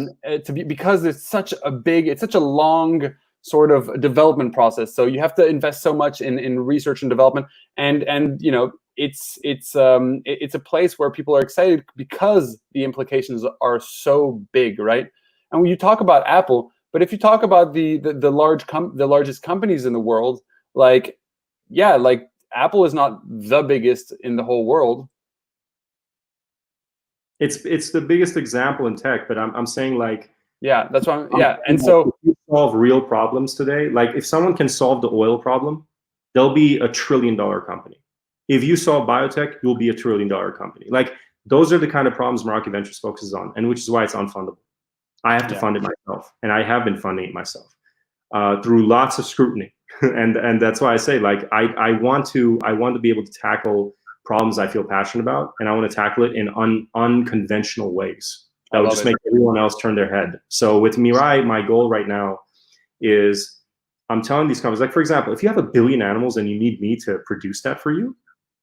because it's such a long sort of development process. So you have to invest so much in research and development, and it's a place where people are excited because the implications are so big, right? And when you talk about Apple, but if you talk about the largest companies in the world, like, yeah, like Apple is not the biggest in the whole world. It's the biggest example in tech, but I'm saying, like, Yeah, that's why. Yeah, and so if you solve real problems today, like if someone can solve the oil problem, they'll be $1 trillion company. If you solve biotech, you'll be $1 trillion company. Like, those are the kind of problems Meraki Ventures focuses on, and which is why it's unfundable. I have to fund it myself, and I have been funding it myself through lots of scrutiny, and that's why I say, like, I want to be able to tackle problems I feel passionate about, and I want to tackle it in unconventional ways that would just make everyone else turn their head. So with Mirai, my goal right now is, I'm telling these companies, like, for example, if you have 1 billion animals and you need me to produce that for you,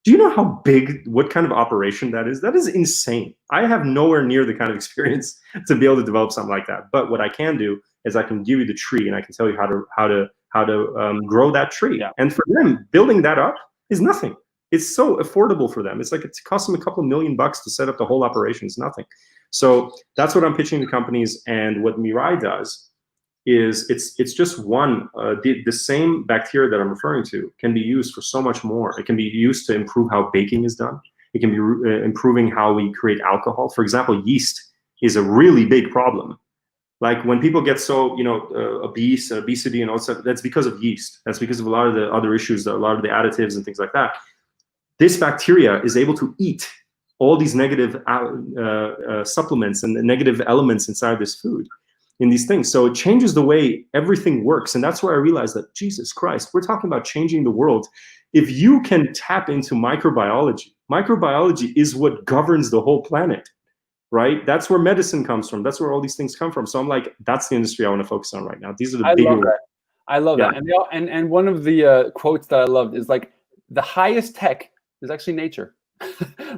do you know how big, what kind of operation that is? That is insane. I have nowhere near the kind of experience to be able to develop something like that. But what I can do is I can give you the tree, and I can tell you how to grow that tree. Yeah. And for them, building that up is nothing. It's so affordable for them. It's like, it costs them a couple $1 million to set up the whole operation. It's nothing. So that's what I'm pitching to companies. And what Mirai does is it's just one, the same bacteria that I'm referring to can be used for so much more. It can be used to improve how baking is done. It can be improving how we create alcohol. For example, yeast is a really big problem. Like, when people get so, obesity and all that stuff, that's because of yeast. That's because of a lot of the other issues, a lot of the additives and things like that. This bacteria is able to eat all these negative supplements and the negative elements inside this food, in these things. So it changes the way everything works. And that's where I realized that, Jesus Christ, we're talking about changing the world. If you can tap into microbiology is what governs the whole planet, right? That's where medicine comes from. That's where all these things come from. So I'm like, that's the industry I want to focus on right now. These are the bigger ones. I love that. And one of the quotes that I loved is, like, the highest tech is actually nature.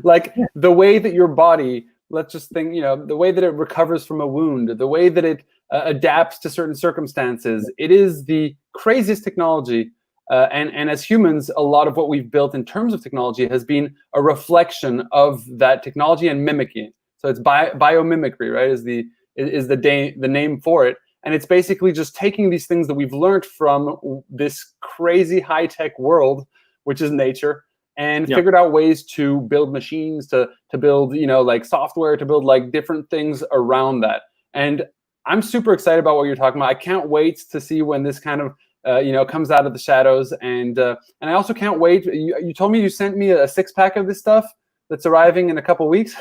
Like, the way that your body, let's just think, the way that it recovers from a wound, the way that it adapts to certain circumstances, it is the craziest technology. And as humans, a lot of what we've built in terms of technology has been a reflection of that technology and mimicking it. So it's biomimicry, right? Is the name for it. And it's basically just taking these things that we've learned from this crazy high-tech world, which is nature, and figured out ways to build machines, to build, like, software, to build, like, different things around that. And I'm super excited about what you're talking about. I can't wait to see when this kind of, comes out of the shadows. And I also can't wait. You told me you sent me a 6-pack of this stuff that's arriving in a couple weeks.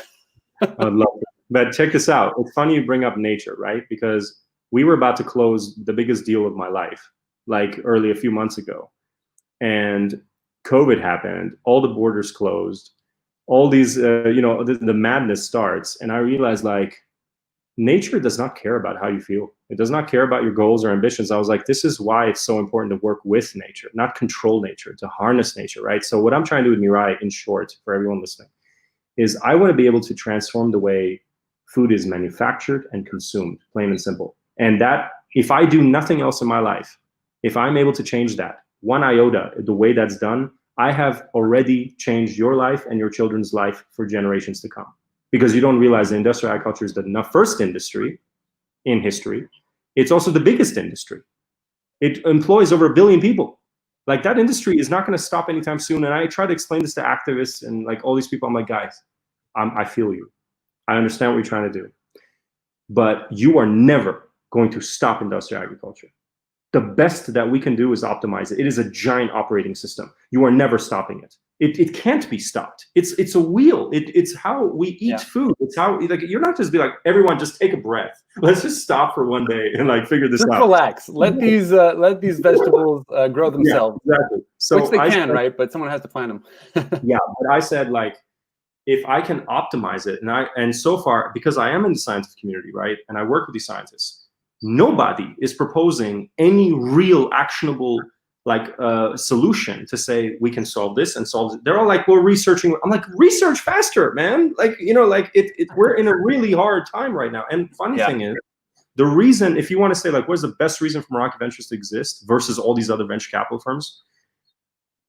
I'd love it. But check this out. It's funny you bring up nature, right? Because we were about to close the biggest deal of my life, like, a few months ago. And COVID happened, all the borders closed, all these, the madness starts. And I realized, like, nature does not care about how you feel. It does not care about your goals or ambitions. I was like, this is why it's so important to work with nature, not control nature, to harness nature, right? So what I'm trying to do with Mirai, in short, for everyone listening, is I want to be able to transform the way food is manufactured and consumed, plain and simple. And that, if I do nothing else in my life, if I'm able to change that, 1 iota, the way that's done, I have already changed your life and your children's life for generations to come. Because you don't realize the industrial agriculture is the first industry in history. It's also the biggest industry. It employs over 1 billion people. Like, that industry is not going to stop anytime soon. And I try to explain this to activists and, like, all these people. I'm like, guys, I feel you. I understand what you're trying to do. But you are never going to stop industrial agriculture. The best that we can do is optimize it. It is a giant operating system. You are never stopping it. It can't be stopped. It's a wheel. It's how we eat food. It's how, like, you're not just be like, everyone just take a breath. Let's just stop for one day and, like, figure this out. Just relax. Let these vegetables grow themselves. Yeah, exactly. So which they can, right? But someone has to plant them. Yeah, but I said, like, if I can optimize it, and so far, because I am in the scientific community, right, and I work with these scientists, nobody is proposing any real actionable solution to say we can solve this and solve it. They're all like, we're researching. I'm like, research faster, man. We're in a really hard time right now. And funny thing is, the reason, if you want to say like, what's the best reason for Meraki Ventures to exist versus all these other venture capital firms,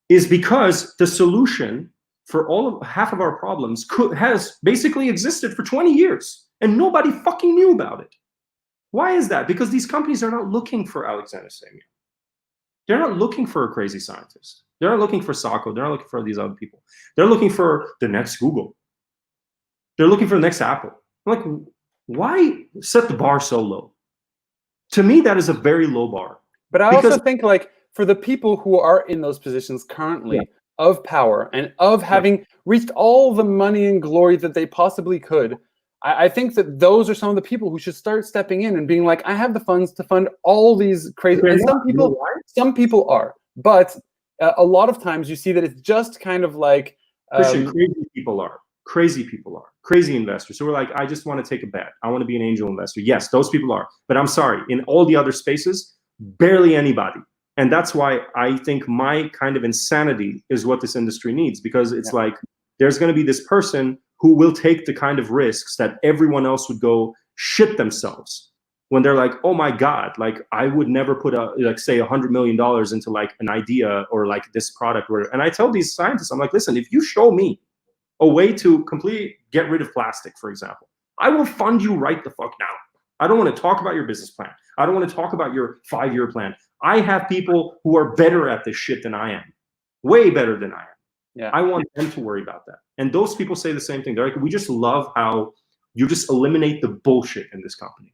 is because the solution for half of our problems has basically existed for 20 years and nobody fucking knew about it. Why is that? Because these companies are not looking for Alexander Samian. They're not looking for a crazy scientist. They're not looking for Sacco. They're not looking for these other people. They're looking for the next Google. They're looking for the next Apple. I'm like, why set the bar so low? To me, that is a very low bar. But I also think like for the people who are in those positions currently of power and of having reached all the money and glory that they possibly could, I think that those are some of the people who should start stepping in and being like, I have the funds to fund all these crazy. And some people are, but a lot of times you see that it's just kind of like crazy people are. Crazy investors who are like, I just want to take a bet. I want to be an angel investor. Yes, those people are. But I'm sorry, in all the other spaces, barely anybody. And that's why I think my kind of insanity is what this industry needs, because it's like there's going to be this person who will take the kind of risks that everyone else would go shit themselves when they're like, oh my God, like I would never put say $100 million into like an idea or like this product. And I tell these scientists, I'm like, listen, if you show me a way to completely get rid of plastic, for example, I will fund you right the fuck now. I don't want to talk about your business plan. I don't want to talk about your 5-year plan. I have people who are better at this shit than I am, way better than I am. Yeah. I want them to worry about that. And those people say the same thing. They're like, we just love how you just eliminate the bullshit in this company.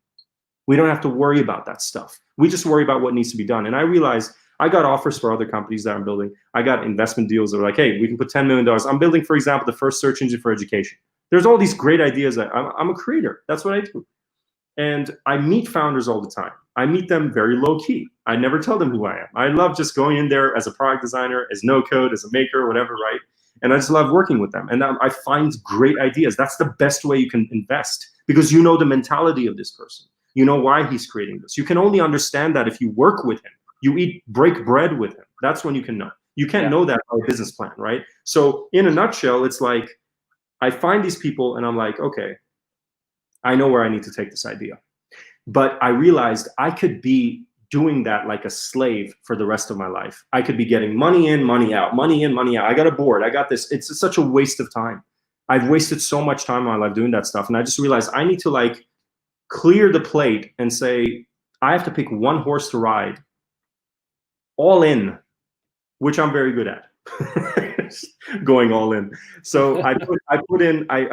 We don't have to worry about that stuff. We just worry about what needs to be done. And I realized I got offers for other companies that I'm building. I got investment deals that were like, hey, we can put $10 million. I'm building, for example, the first search engine for education. There's all these great ideas. I'm a creator. That's what I do. And I meet founders all the time. I meet them very low key. I never tell them who I am. I love just going in there as a product designer, as no code, as a maker, whatever, right? And I just love working with them. And I find great ideas. That's the best way you can invest, because you know the mentality of this person. You know why he's creating this. You can only understand that if you work with him. You break bread with him. That's when you can know. You can't know that by a business plan, right? So in a nutshell, it's like I find these people and I'm like, okay, I know where I need to take this idea. But I realized I could be doing that like a slave for the rest of my life. I could be getting money in, money out, money in, money out. I got a board. I got this. It's such a waste of time. I've wasted so much time in my life doing that stuff. And I just realized I need to like clear the plate and say, I have to pick one horse to ride, all in, which I'm very good at. Going all in. So I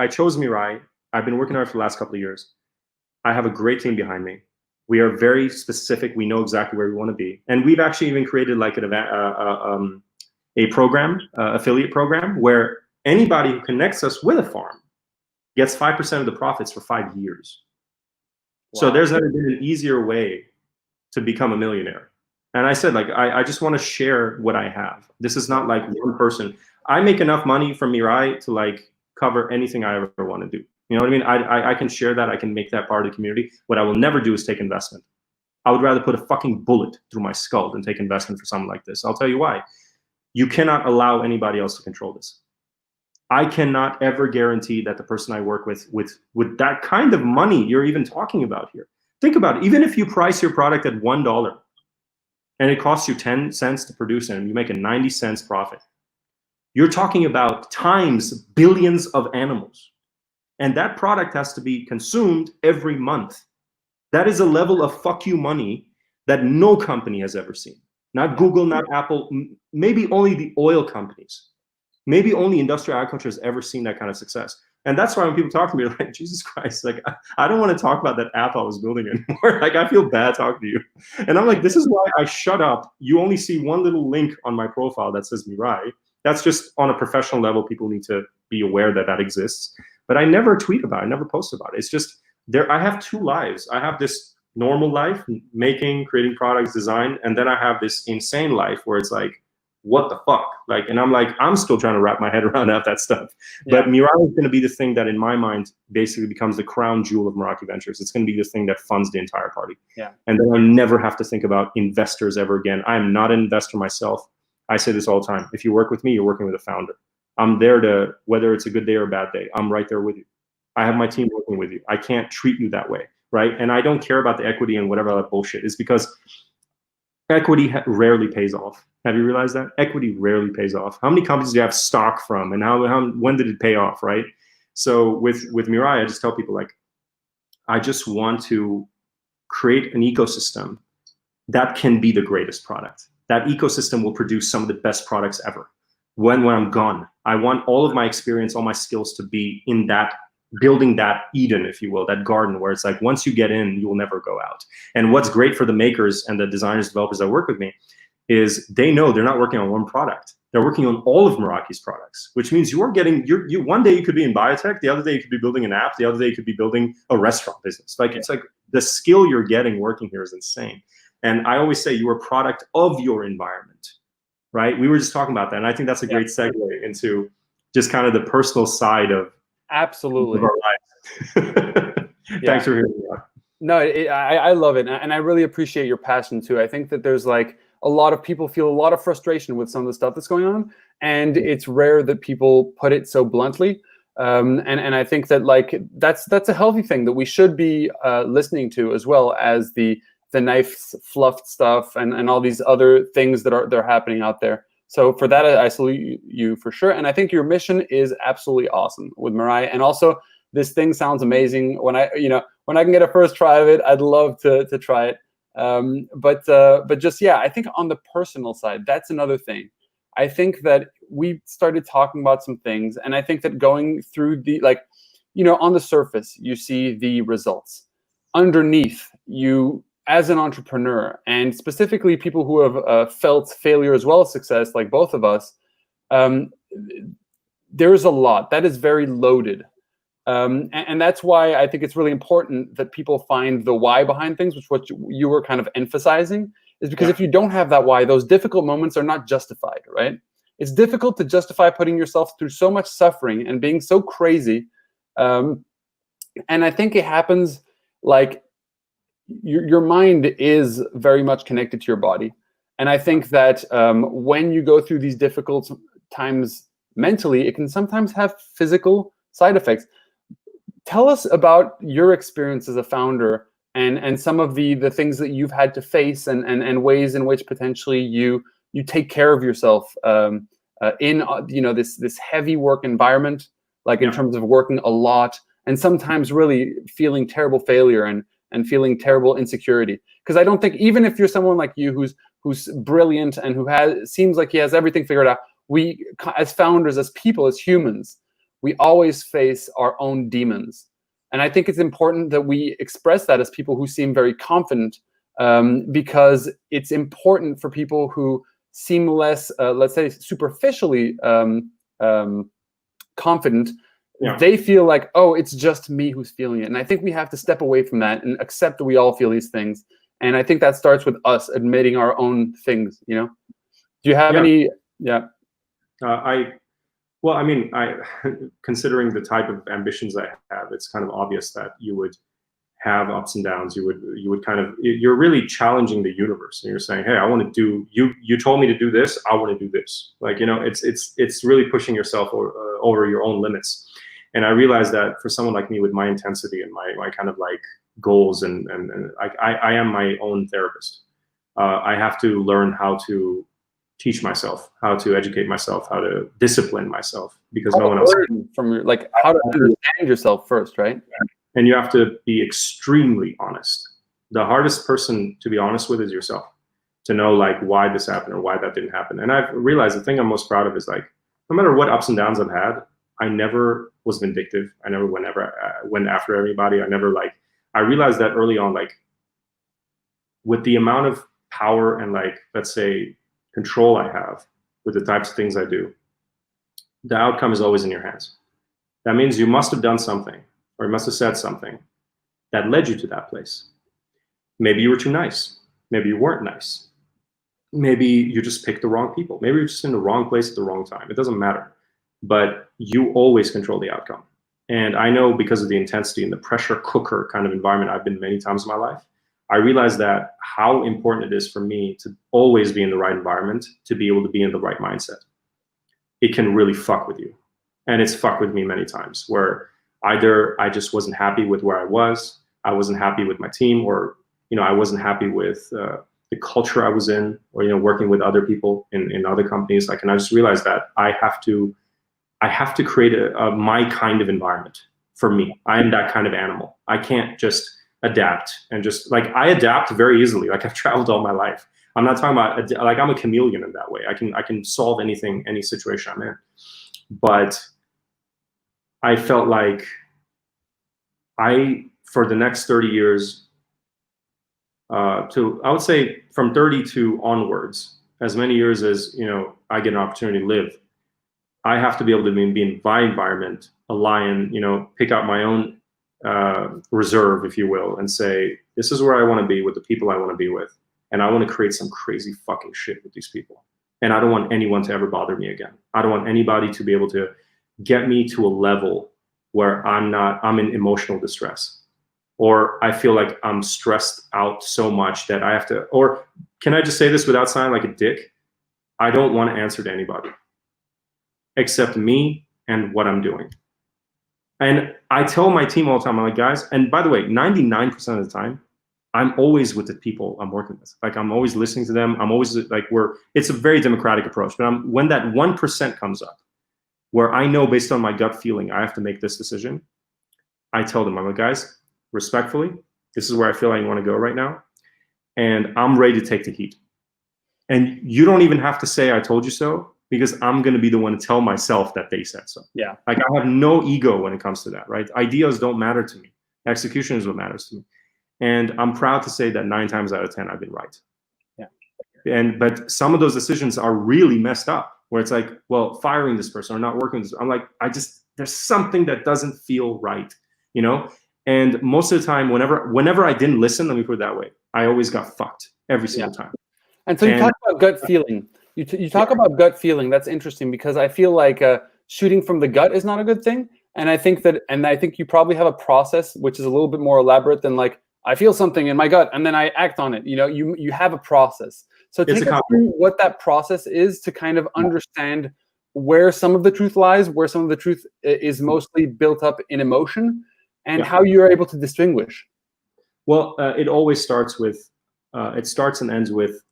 chose Mirai. I've been working on it for the last couple of years. I have a great team behind me. We are very specific. We know exactly where we want to be. And we've actually even created like a program, affiliate program, where anybody who connects us with a farm gets 5% of the profits for 5 years. Wow. So there's never been an easier way to become a millionaire. And I said, like, I just want to share what I have. This is not like one person. I make enough money from Mirai to like cover anything I ever want to do. You know what I mean? I can share that. I can make that part of the community. What I will never do is take investment. I would rather put a fucking bullet through my skull than take investment for something like this. I'll tell you why. You cannot allow anybody else to control this. I cannot ever guarantee that the person I work with that kind of money you're even talking about here. Think about it. Even if you price your product at $1 and it costs you 10 cents to produce it and you make a 90 cents profit, you're talking about times billions of animals. And that product has to be consumed every month. That is a level of fuck you money that no company has ever seen. Not Google, not Apple, maybe only the oil companies. Maybe only industrial agriculture has ever seen that kind of success. And that's why when people talk to me, they're like, Jesus Christ, like, I don't want to talk about that app I was building anymore. Like, I feel bad talking to you. And I'm like, this is why I shut up. You only see one little link on my profile that says Mirai. That's just on a professional level. People need to be aware that that exists. But I never tweet about it. I never post about it. It's just there. I have two lives. I have this normal life, making, creating products, design. And then I have this insane life where it's like, what the fuck? Like, and I'm still trying to wrap my head around that stuff. Yeah. But Mirai is going to be the thing that, in my mind, basically becomes the crown jewel of Meraki Ventures. It's going to be the thing that funds the entire party. Yeah. And then I never have to think about investors ever again. I am not an investor myself. I say this all the time. If you work with me, you're working with a founder. I'm there to, whether it's a good day or a bad day, I'm right there with you. I have my team working with you. I can't treat you that way, right? And I don't care about the equity and whatever other bullshit is, because equity rarely pays off. Have you realized that? Equity rarely pays off. How many companies do you have stock from, and when did it pay off, right? So with Mirai, I just tell people, like, I just want to create an ecosystem that can be the greatest product. That ecosystem will produce some of the best products ever. When I'm gone, I want all of my experience, all my skills to be in that, building that Eden, if you will, that garden where it's like, once you get in, you will never go out. And what's great for the makers and the designers, developers that work with me is they know they're not working on one product. They're working on all of Meraki's products, which means you are getting, one day you could be in biotech, the other day you could be building an app, the other day you could be building a restaurant business. Like, it's like the skill you're getting working here is insane. And I always say, you're a product of your environment, right? We were just talking about that. And I think that's a great segue into just kind of the personal side of absolutely our lives. Thanks for hearing that. No, I love it. And I really appreciate your passion too. I think that there's like a lot of people feel a lot of frustration with some of the stuff that's going on. And it's rare that people put it so bluntly. And I think that, like, that's a healthy thing that we should be listening to, as well as the knife fluffed stuff and all these other things that are happening out there. So for that, I salute you for sure. And I think your mission is absolutely awesome with Mirai. And also, this thing sounds amazing. When I can get a first try of it, I'd love to try it. But just, yeah, I think on the personal side, that's another thing. I think that we started talking about some things, and I think that going through the, like, on the surface, you see the results. Underneath, you, as an entrepreneur, and specifically people who have felt failure as well as success, like both of us, there's a lot that is very loaded. And that's why I think it's really important that people find the why behind things, which what you were kind of emphasizing, is because if you don't have that why, those difficult moments are not justified, right? It's difficult to justify putting yourself through so much suffering and being so crazy. And I think it happens, like, your mind is very much connected to your body. And I think that when you go through these difficult times mentally, it can sometimes have physical side effects. Tell us about your experience as a founder and some of the things that you've had to face and ways in which potentially you take care of yourself in this heavy work environment, like in terms of working a lot and sometimes really feeling terrible failure and feeling terrible insecurity. Because I don't think, even if you're someone like you who's brilliant and who seems like he has everything figured out, we, as founders, as people, as humans, we always face our own demons. And I think it's important that we express that as people who seem very confident, because it's important for people who seem less, let's say, superficially confident. They feel like, oh, it's just me who's feeling it. And I think we have to step away from that and accept that we all feel these things. And I think that starts with us admitting our own things, Do you have any? Yeah. Well, I mean, considering the type of ambitions I have, it's kind of obvious that you would have ups and downs. You would kind of, you're really challenging the universe, and you're saying, hey, I want to do, you told me to do this, I want to do this. Like, it's really pushing yourself over your own limits. And I realized that for someone like me, with my intensity and my kind of like goals, and I am my own therapist. I have to learn how to teach myself, how to educate myself, how to discipline myself, because no one else. From your, like, how to understand yourself first, right? And you have to be extremely honest. The hardest person to be honest with is yourself, to know, like, why this happened or why that didn't happen. And I've realized the thing I'm most proud of is, like, no matter what ups and downs I've had, I never was vindictive. I never went after everybody. I realized that early on, like, with the amount of power and, like, let's say, control I have with the types of things I do, the outcome is always in your hands. That means you must have done something, or you must have said something that led you to that place. Maybe you were too nice. Maybe you weren't nice. maybe you just picked the wrong people. Maybe you're just in the wrong place at the wrong time. It doesn't matter. But you always control the outcome. And I know because of the intensity and the pressure cooker kind of environment I've been many times in my life, I realized that how important it is for me to always be in the right environment, to be able to be in the right mindset. It can really fuck with you. And it's fucked with me many times, where either I just wasn't happy with where I wasn't happy with my team, or I wasn't happy with the culture I was in, or working with other people in other companies. And I just realized that I have to create my kind of environment for me. I am that kind of animal. I can't just adapt and just I adapt very easily. I've traveled all my life. I'm not talking about I'm a chameleon in that way. I can solve anything, any situation I'm in. But I felt like for the next 30 years, I would say from 30 to onwards, as many years as I get an opportunity to live, I have to be able to be in my environment, a lion, pick out my own reserve, if you will, and say, this is where I want to be with the people I want to be with. And I want to create some crazy fucking shit with these people. And I don't want anyone to ever bother me again. I don't want anybody to be able to get me to a level where I'm in emotional distress, or I feel like I'm stressed out so much that I have to, or can I just say this without sounding like a dick? I don't want to answer to anybody except me and what I'm doing. And I tell my team all the time, I'm like, guys, and by the way, 99% of the time, I'm always with the people I'm working with. I'm always listening to them. I'm always it's a very democratic approach. But when that 1% comes up, where I know based on my gut feeling, I have to make this decision, I tell them, I'm like, guys, respectfully, this is where I feel I want to go right now. And I'm ready to take the heat. And you don't even have to say, I told you so, because I'm going to be the one to tell myself that they said so. Yeah. I have no ego when it comes to that, right? Ideas don't matter to me. Execution is what matters to me. And I'm proud to say that 9 times out of 10, I've been right. Yeah. But some of those decisions are really messed up, where it's well, firing this person or not working with this. I'm like, there's something that doesn't feel right, And most of the time, whenever I didn't listen, let me put it that way, I always got fucked every single time. And so you talk about gut feeling. You talk about gut feeling. That's interesting, because I feel like shooting from the gut is not a good thing. And I think you probably have a process which is a little bit more elaborate than I feel something in my gut and then I act on it. You have a process. So take us through what that process is to kind of understand where some of the truth lies, where some of the truth is mostly built up in emotion, and how you're able to distinguish. Well, it always starts with, it starts and ends with,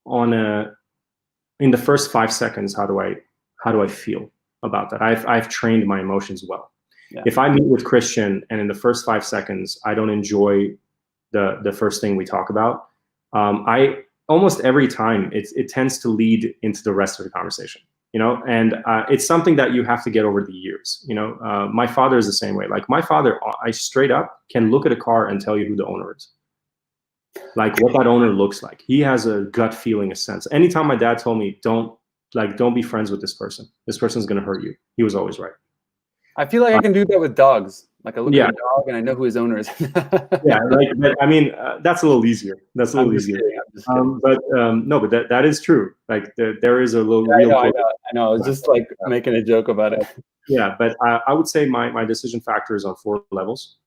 in the first 5 seconds, how do I feel about that? I've trained my emotions well. Yeah. If I meet with Christian and in the first 5 seconds I don't enjoy the first thing we talk about, I almost every time it tends to lead into the rest of the conversation. And it's something that you have to get over the years. My father is the same way. My father, I straight up can look at a car and tell you who the owner is. What that owner looks like. He has a gut feeling, a sense. Anytime my dad told me, don't be friends with this person. This person's going to hurt you. He was always right. I feel like I can do that with dogs. I look at a dog and I know who his owner is. Yeah, that's a little easier. That's a little easier. But that is true. There is a little real. I know. I was just making a joke about it. Yeah, but I would say my decision factor is on 4 levels.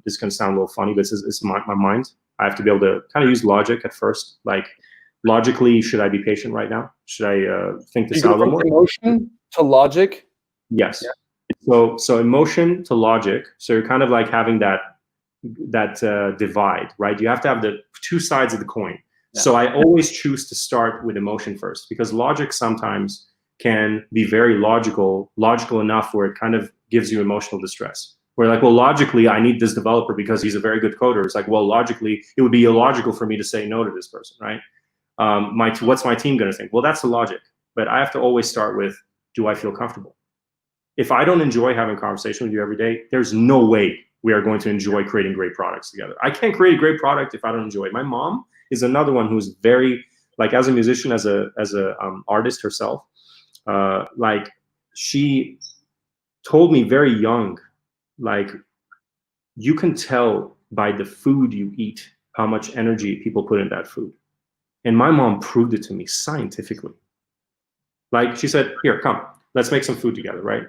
This is going to sound a little funny, but it's my mind. I have to be able to kind of use logic at first. Logically, should I be patient right now? Should I think this out a little more? Emotion to logic? Yes. Yeah. So emotion to logic. So you're kind of having that divide, right? You have to have the 2 sides of the coin. Yeah. So I always choose to start with emotion first, because logic sometimes can be very logical enough where it kind of gives you emotional distress. We're well, logically, I need this developer because he's a very good coder. It's well, logically, it would be illogical for me to say no to this person, right? What's my team going to think? Well, that's the logic. But I have to always start with, do I feel comfortable? If I don't enjoy having a conversation with you every day, there's no way we are going to enjoy creating great products together. I can't create a great product if I don't enjoy it. My mom is another one who's very, as a musician, as a artist herself, she told me very young, you can tell by the food you eat how much energy people put in that food. And my mom proved it to me scientifically. Like she said, here, come, let's make some food together, right?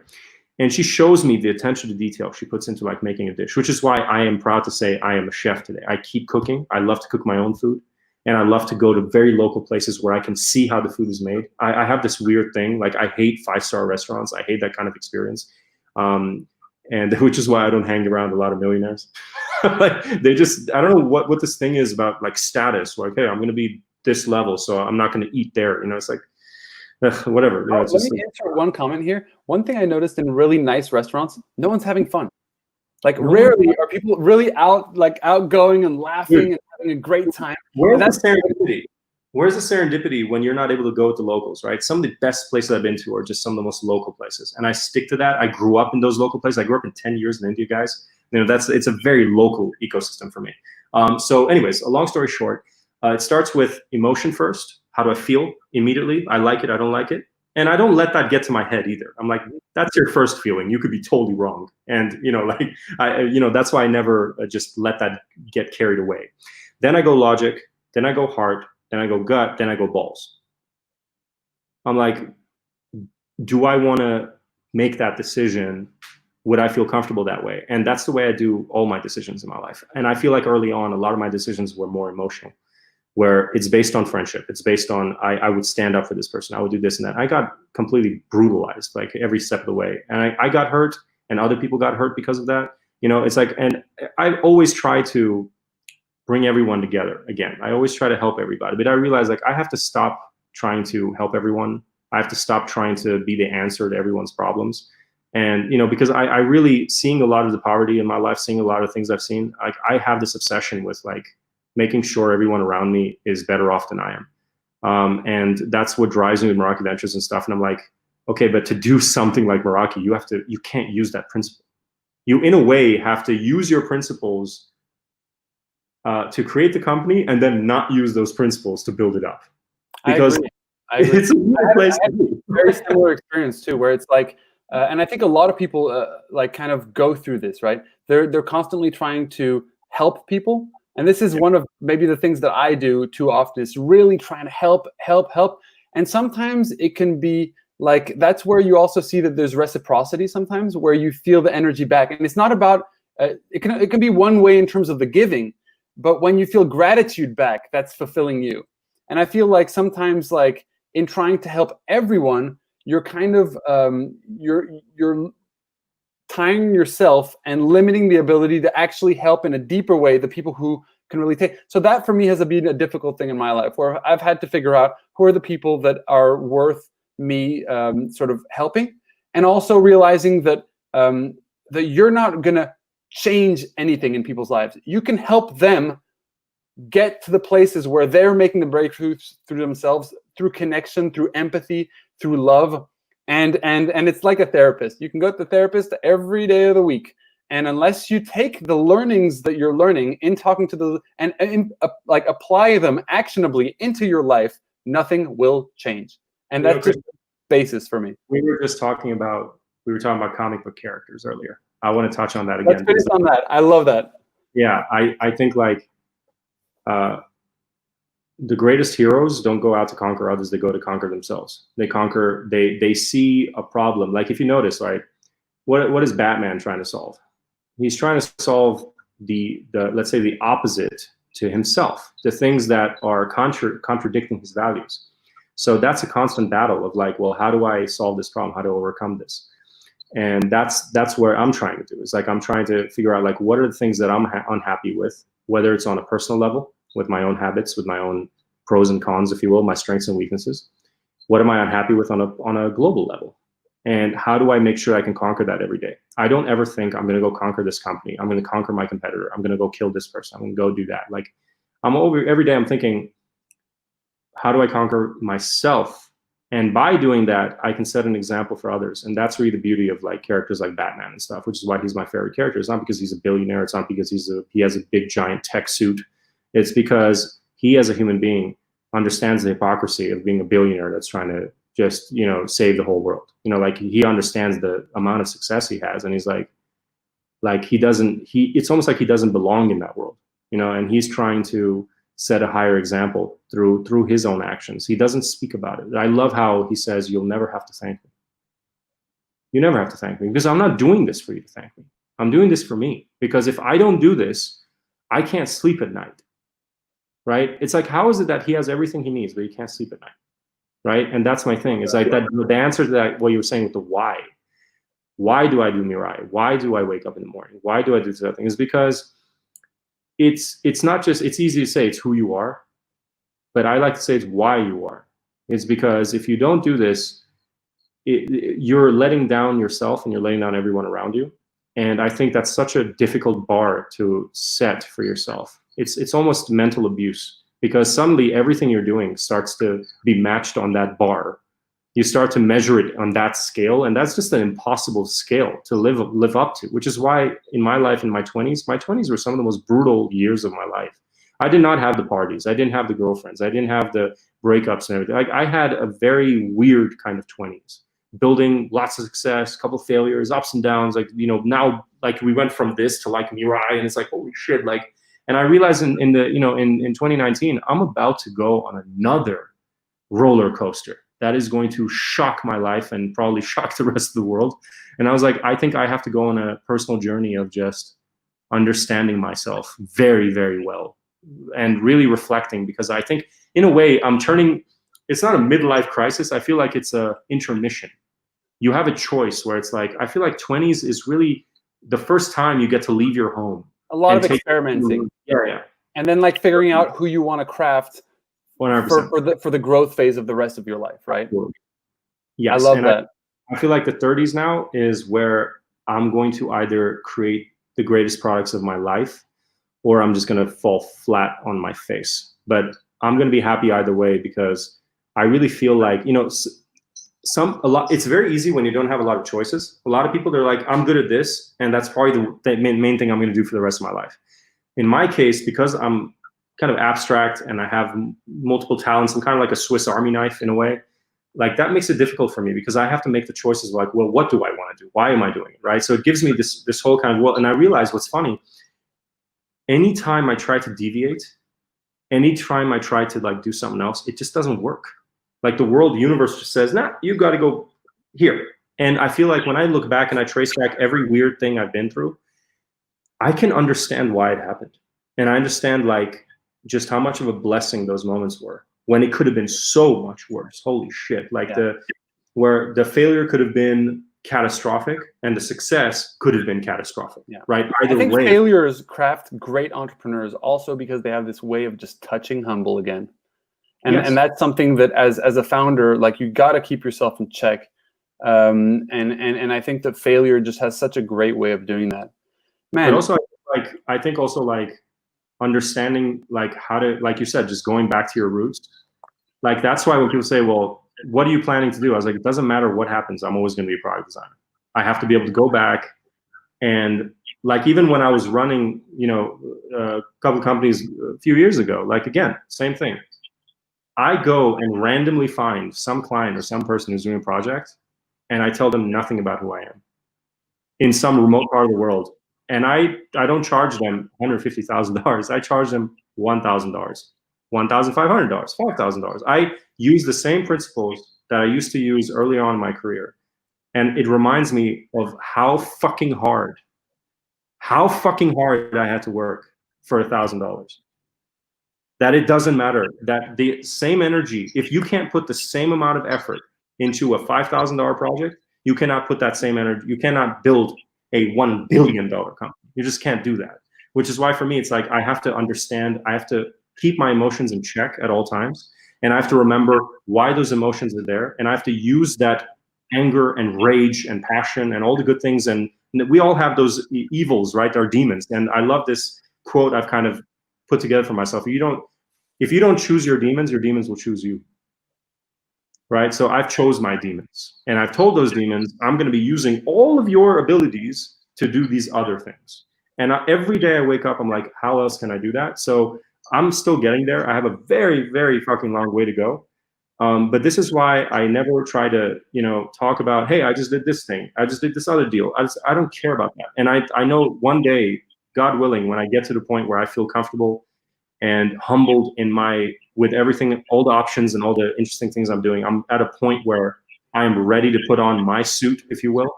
And she shows me the attention to detail she puts into like making a dish, which is why I am proud to say I am a chef today. I keep cooking. I love to cook my own food. And I love to go to very local places where I can see how the food is made. I have this weird thing, like I hate 5-star restaurants. I hate that kind of experience. And which is why I don't hang around a lot of millionaires. Like they just, I don't know what this thing is about like status. Like, hey, I'm going to be this level, so I'm not going to eat there. You know, it's like, whatever. You know, Let me answer one comment here. One thing I noticed in really nice restaurants, no one's having fun. Like rarely are people really outgoing and laughing and having a great time. Where's the serendipity? Where's the serendipity when you're not able to go with the locals, right? Some of the best places I've been to are just some of the most local places. And I stick to that. I grew up in those local places. I grew up in 10 years in India, guys. You know, it's a very local ecosystem for me. So anyways, a long story short, it starts with emotion first. How do I feel immediately? I like it, I don't like it. And I don't let that get to my head either. I'm like, that's your first feeling. You could be totally wrong. And, you know, like, that's why I never just let that get carried away. Then I go logic, then I go heart, then I go gut, then I go balls. I'm like, do I want to make that decision? Would I feel comfortable that way? And that's the way I do all my decisions in my life. And I feel like early on, a lot of my decisions were more emotional, where it's based on friendship. It's based on, I would stand up for this person. I would do this and that. I got completely brutalized like every step of the way. And I got hurt and other people got hurt because of that. You know, it's like, and I always try to bring everyone together again. I always try to help everybody, but I realize like I have to stop trying to help everyone. I have to stop trying to be the answer to everyone's problems. And, you know, because I really, seeing a lot of the poverty in my life, seeing a lot of things I've seen, like I have this obsession with like making sure everyone around me is better off than I am. And that's what drives me with Meraki Ventures and stuff. And I'm like, okay, but to do something like Meraki, you can't use that principle. You, in a way, have to use your principles to create the company and then not use those principles to build it up. Because I agree. it's a weird place to be. Very similar experience too, where it's like, and I think a lot of people like kind of go through this, right? They're constantly trying to help people. And this is one of maybe the things that I do too often, is really trying to help. And sometimes it can be like, that's where you also see that there's reciprocity sometimes, where you feel the energy back. And it's not about, it can be one way in terms of the giving, but when you feel gratitude back, that's fulfilling you. And I feel like sometimes like in trying to help everyone, you're kind of, you're tying yourself and limiting the ability to actually help in a deeper way the people who can really take. So that for me has been a difficult thing in my life, where I've had to figure out who are the people that are worth me sort of helping, and also realizing that that you're not gonna change anything in people's lives. You can help them get to the places where they're making the breakthroughs through themselves, through connection, through empathy, through love. And it's like a therapist. You can go to the therapist every day of the week, and unless you take the learnings that you're learning in talking to the and like apply them actionably into your life, nothing will change. And that's just the basis for me. We were talking about comic book characters earlier. I want to touch on that again. Let's finish on that. I love that. Yeah, I think like the greatest heroes don't go out to conquer others, they go to conquer themselves. They see a problem. Like if you notice, right, what is Batman trying to solve? He's trying to solve the let's say the opposite to himself, the things that are contradicting his values. So that's a constant battle of like, well, how do I solve this problem? How do I overcome this? And that's where I'm trying to do. It's like I'm trying to figure out like what are the things that I'm unhappy with, whether it's on a personal level, with my own habits, with my own pros and cons, if you will, my strengths and weaknesses. What am I unhappy with on a global level? And how do I make sure I can conquer that every day? I don't ever think I'm going to go conquer this company. I'm going to conquer my competitor. I'm going to go kill this person. I'm going to go do that. Like every day I'm thinking, how do I conquer myself? And by doing that, I can set an example for others. And that's really the beauty of like characters like Batman and stuff, which is why he's my favorite character. It's not because he's a billionaire. It's not because he has a big giant tech suit. It's because he, as a human being, understands the hypocrisy of being a billionaire that's trying to just, you know, save the whole world. You know, like he understands the amount of success he has, and he's like it's almost like he doesn't belong in that world, you know, and he's trying to set a higher example through his own actions. He doesn't speak about it. I love how he says, "You'll never have to thank me. You never have to thank me, because I'm not doing this for you to thank me. I'm doing this for me, because if I don't do this, I can't sleep at night." Right? It's like, how is it that he has everything he needs, but he can't sleep at night? Right? And that's my thing. It's like that. The answer to that, what you were saying with the why. Why do I do Mirai? Why do I wake up in the morning? Why do I do this other thing? Is because it's not just, it's easy to say it's who you are, but I like to say it's why you are. It's because if you don't do this, you're letting down yourself and you're letting down everyone around you. And I think that's such a difficult bar to set for yourself. It's almost mental abuse, because suddenly everything you're doing starts to be matched on that bar. You start to measure it on that scale, and that's just an impossible scale to live up to, which is why in my life, in my 20s were some of the most brutal years of my life. I did not have the parties. I didn't have the girlfriends. I didn't have the breakups and everything. Like, I had a very weird kind of 20s, building lots of success, couple of failures, ups and downs. Like, you know, now, like, we went from this to like Mirai, and it's like, holy shit. Like, and I realized in 2019, I'm about to go on another roller coaster that is going to shock my life and probably shock the rest of the world. And I was like, I think I have to go on a personal journey of just understanding myself very, very well and really reflecting, because I think in a way I'm turning, it's not a midlife crisis. I feel like it's a intermission. You have a choice where it's like, I feel like 20s is really the first time you get to leave your home. A lot of experimenting. Yeah. And then like figuring out who you want to craft 100%. for the growth phase of the rest of your life, right? Yes. I love that. I feel like the 30s now is where I'm going to either create the greatest products of my life, or I'm just going to fall flat on my face. But I'm going to be happy either way, because I really feel like, you know, it's very easy when you don't have a lot of choices. A lot of people, they're like, I'm good at this, and that's probably the main thing I'm going to do for the rest of my life. In my case, because I'm kind of abstract and I have multiple talents, I'm kind of like a Swiss Army knife in a way. Like, that makes it difficult for me, because I have to make the choices like, well, what do I want to do? Why am I doing it, right? So it gives me this whole kind of, well, and I realize what's funny, anytime I try to deviate, anytime I try to like do something else, it just doesn't work. Like, the universe just says, nah, you got to go here. And I feel like when I look back and I trace back every weird thing I've been through, I can understand why it happened. And I understand like just how much of a blessing those moments were, when it could have been so much worse. Holy shit. Like, where the failure could have been catastrophic and the success could have been catastrophic. Yeah. Right. I think failures craft great entrepreneurs also because they have this way of just touching humble again. And, yes. And that's something that as a founder, like, you got to keep yourself in check. And I think that failure just has such a great way of doing that. Man. But also, I think also like understanding like how to, like you said, just going back to your roots. Like, that's why when people say, well, what are you planning to do? I was like, it doesn't matter what happens. I'm always going to be a product designer. I have to be able to go back and, like, even when I was running, you know, a couple of companies a few years ago, like, again, same thing. I go and randomly find some client or some person who's doing a project, and I tell them nothing about who I am in some remote part of the world. And I don't charge them $150,000. I charge them $1,000, $1,500, $5,000. I use the same principles that I used to use early on in my career. And it reminds me of how fucking hard I had to work for $1,000. That it doesn't matter, that the same energy, if you can't put the same amount of effort into a $5,000 project, you cannot put that same energy, you cannot build a $1 billion company. You just can't do that. Which is why for me, it's like, I have to understand, I have to keep my emotions in check at all times. And I have to remember why those emotions are there. And I have to use that anger and rage and passion and all the good things. And we all have those evils, right? Our demons. And I love this quote I've kind of put together for myself. If you don't choose your demons will choose you. Right? So I've chose my demons, and I've told those demons, I'm going to be using all of your abilities to do these other things. And every day I wake up, I'm like, how else can I do that? So I'm still getting there. I have a very, very fucking long way to go. But this is why I never try to, you know, talk about, hey, I just did this thing. I just did this other deal. I don't care about that. And I know one day, God willing, when I get to the point where I feel comfortable and humbled with everything, all the options and all the interesting things I'm doing. I'm at a point where I am ready to put on my suit, if you will.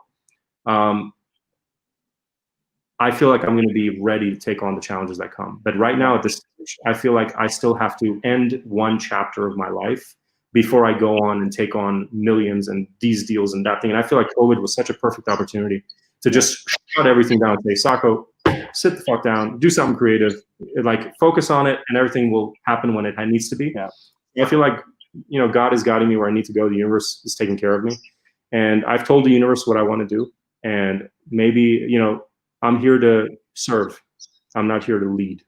I feel like I'm going to be ready to take on the challenges that come. But right now at this stage, I feel like I still have to end one chapter of my life before I go on and take on millions and these deals and that thing. And I feel like COVID was such a perfect opportunity to just shut everything down and say, Sako, sit the fuck down, do something creative, like focus on it, and everything will happen when it needs to be. Yeah. I feel like, you know, God is guiding me where I need to go. The universe is taking care of me. And I've told the universe what I want to do. And maybe, you know, I'm here to serve. I'm not here to lead.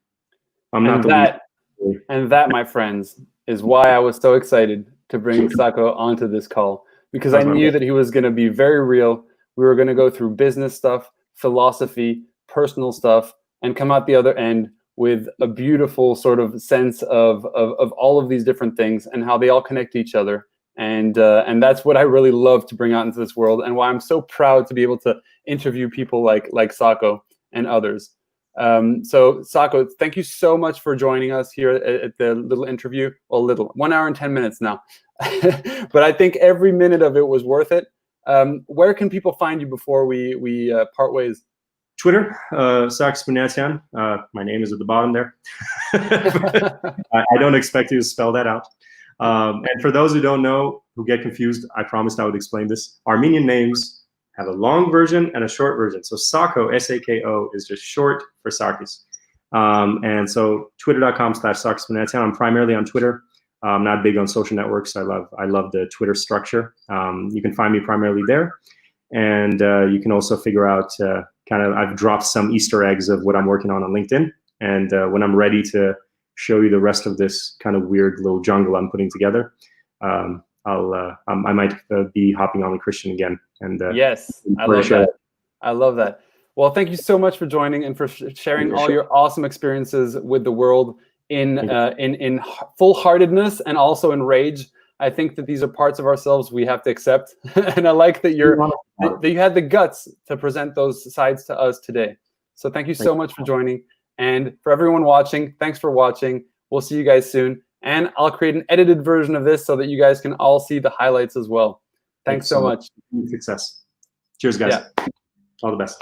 I'm not the lead. And that, my friends, is why I was so excited to bring Sako onto this call, because I knew that he was going to be very real. We were going to go through business stuff, philosophy, personal stuff, and come out the other end with a beautiful sort of sense of all of these different things and how they all connect to each other. And that's what I really love to bring out into this world, and why I'm so proud to be able to interview people like Sako and others. So Sako, thank you so much for joining us here at the little interview. Well, 1 hour and 10 minutes now, but I think every minute of it was worth it. Where can people find you before we part ways? Twitter, Sarkis Buniatyan. My name is at the bottom there. I don't expect you to spell that out. And for those who don't know, who get confused, I promised I would explain this. Armenian names have a long version and a short version. So Sako, S-A-K-O, is just short for Sarkis. And so twitter.com/Sarkis Buniatyan. I'm primarily on Twitter. I'm not big on social networks. I love the Twitter structure. You can find me primarily there. And you can also figure out I've dropped some Easter eggs of what I'm working on LinkedIn. And when I'm ready to show you the rest of this kind of weird little jungle I'm putting together, I might be hopping on with Christian again. And yes, I love that. I love that. Well, thank you so much for joining and for sharing all your awesome experiences with the world in full-heartedness and also in rage. I think that these are parts of ourselves we have to accept, and I like that that you had the guts to present those sides to us today. So thank you so much for joining. And for everyone watching, thanks for watching. We'll see you guys soon. And I'll create an edited version of this so that you guys can all see the highlights as well. Thanks so much. Success. Cheers, guys. Yeah. All the best.